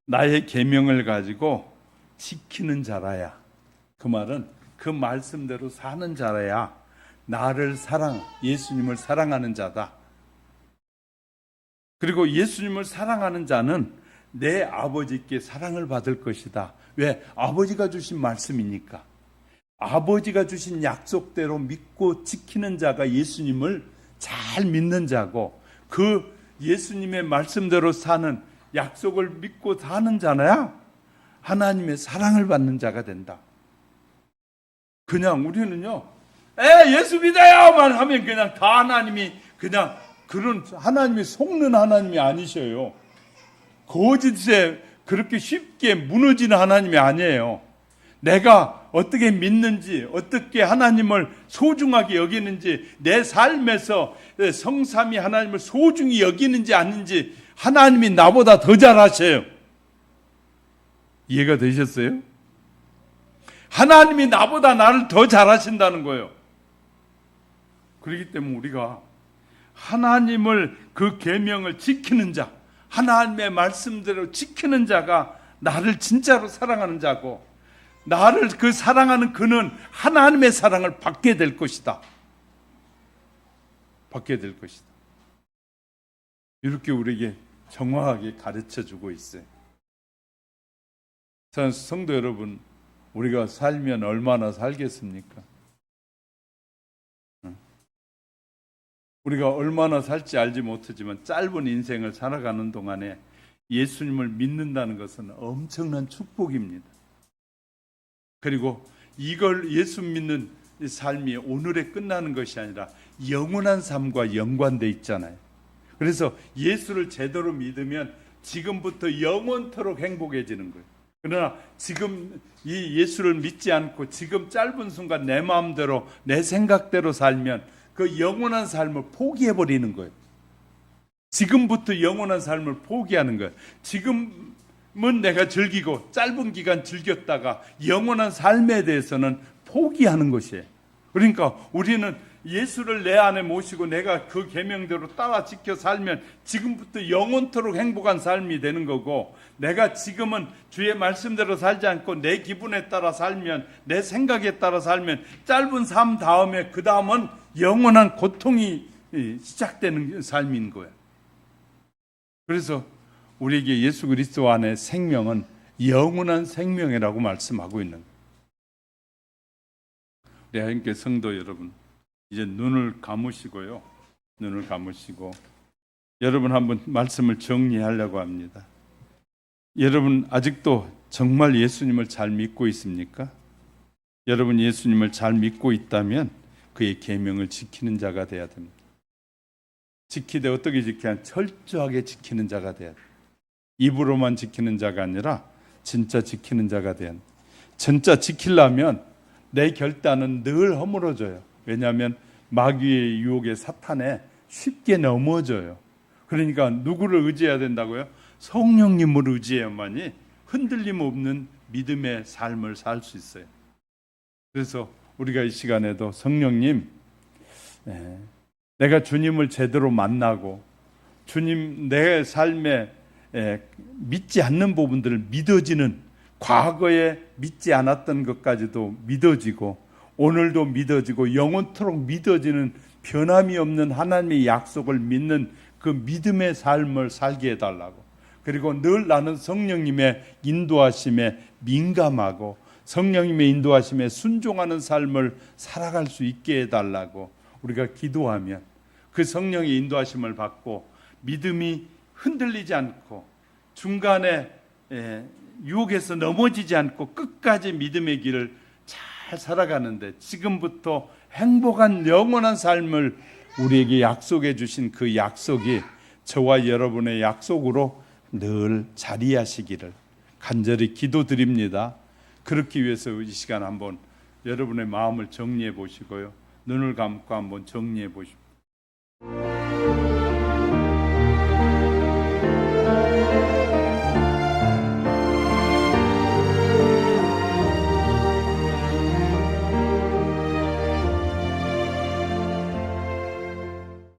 나의 계명을 가지고 지키는 자라야. 그 말은 그 말씀대로 사는 자라야 예수님을 사랑하는 자다. 그리고 예수님을 사랑하는 자는 내 아버지께 사랑을 받을 것이다. 왜? 아버지가 주신 말씀이니까. 아버지가 주신 약속대로 믿고 지키는 자가 예수님을 잘 믿는 자고, 그 예수님의 말씀대로 사는, 약속을 믿고 사는 자나야 하나님의 사랑을 받는 자가 된다. 그냥 우리는요, 예수 믿어요만 하면 그냥 다 하나님이 그냥 그런 하나님이 속는 하나님이 아니셔요. 거짓에 그렇게 쉽게 무너지는 하나님이 아니에요. 내가 어떻게 믿는지, 어떻게 하나님을 소중하게 여기는지, 내 삶에서 성삼위 하나님을 소중히 여기는지 아닌지 하나님이 나보다 더 잘 아셔요. 이해가 되셨어요? 하나님이 나보다 나를 더 잘 아신다는 거예요. 그렇기 때문에 우리가 하나님을, 그 계명을 지키는 자, 하나님의 말씀대로 지키는 자가 나를 진짜로 사랑하는 자고, 나를 그 사랑하는 그는 하나님의 사랑을 받게 될 것이다. 받게 될 것이다. 이렇게 우리에게 정확하게 가르쳐주고 있어요. 성도 여러분, 우리가 살면 얼마나 살겠습니까? 우리가 얼마나 살지 알지 못하지만 짧은 인생을 살아가는 동안에 예수님을 믿는다는 것은 엄청난 축복입니다. 그리고 이걸 예수 믿는 삶이 오늘에 끝나는 것이 아니라 영원한 삶과 연관되어 있잖아요. 그래서 예수를 제대로 믿으면 지금부터 영원토록 행복해지는 거예요. 그러나 지금 이 예수를 믿지 않고 지금 짧은 순간 내 마음대로 내 생각대로 살면 그 영원한 삶을 포기해버리는 거예요. 지금부터 영원한 삶을 포기하는 거예요. 지금은 내가 즐기고 짧은 기간 즐겼다가 영원한 삶에 대해서는 포기하는 것이에요. 그러니까 우리는 예수를 내 안에 모시고 내가 그 계명대로 따라 지켜 살면 지금부터 영원토록 행복한 삶이 되는 거고, 내가 지금은 주의 말씀대로 살지 않고 내 기분에 따라 살면, 내 생각에 따라 살면 짧은 삶 다음에 그 다음은 영원한 고통이 시작되는 삶인 거예요. 그래서 우리에게 예수 그리스도 안에 생명은 영원한 생명이라고 말씀하고 있는 거예요. 우리 하나님께 성도 여러분, 이제 눈을 감으시고요. 눈을 감으시고 여러분 한번 말씀을 정리하려고 합니다. 여러분 아직도 정말 예수님을 잘 믿고 있습니까? 여러분 예수님을 잘 믿고 있다면 그의 계명을 지키는 자가 돼야 됩니다. 지키되 어떻게 지켜야? 철저하게 지키는 자가 돼야 돼요. 입으로만 지키는 자가 아니라 진짜 지키는 자가 돼야 돼요. 진짜 지키려면 내 결단은 늘 허물어져요. 왜냐하면 마귀의 유혹에 사탄에 쉽게 넘어져요. 그러니까 누구를 의지해야 된다고요? 성령님을 의지해야만이 흔들림 없는 믿음의 삶을 살 수 있어요. 그래서 우리가 이 시간에도 성령님, 내가 주님을 제대로 만나고 주님 내 삶에 믿지 않는 부분들을 믿어지는, 과거에 믿지 않았던 것까지도 믿어지고 오늘도 믿어지고 영원토록 믿어지는 변함이 없는 하나님의 약속을 믿는 그 믿음의 삶을 살게 해달라고. 그리고 늘 나는 성령님의 인도하심에 민감하고 성령님의 인도하심에 순종하는 삶을 살아갈 수 있게 해달라고 우리가 기도하면 그 성령의 인도하심을 받고 믿음이 흔들리지 않고 중간에 유혹에서 넘어지지 않고 끝까지 믿음의 길을 잘 살아가는데, 지금부터 행복한 영원한 삶을 우리에게 약속해 주신 그 약속이 저와 여러분의 약속으로 늘 자리하시기를 간절히 기도드립니다. 그렇기 위해서 이 시간 한번 여러분의 마음을 정리해 보시고요, 눈을 감고 한번 정리해 보십시오.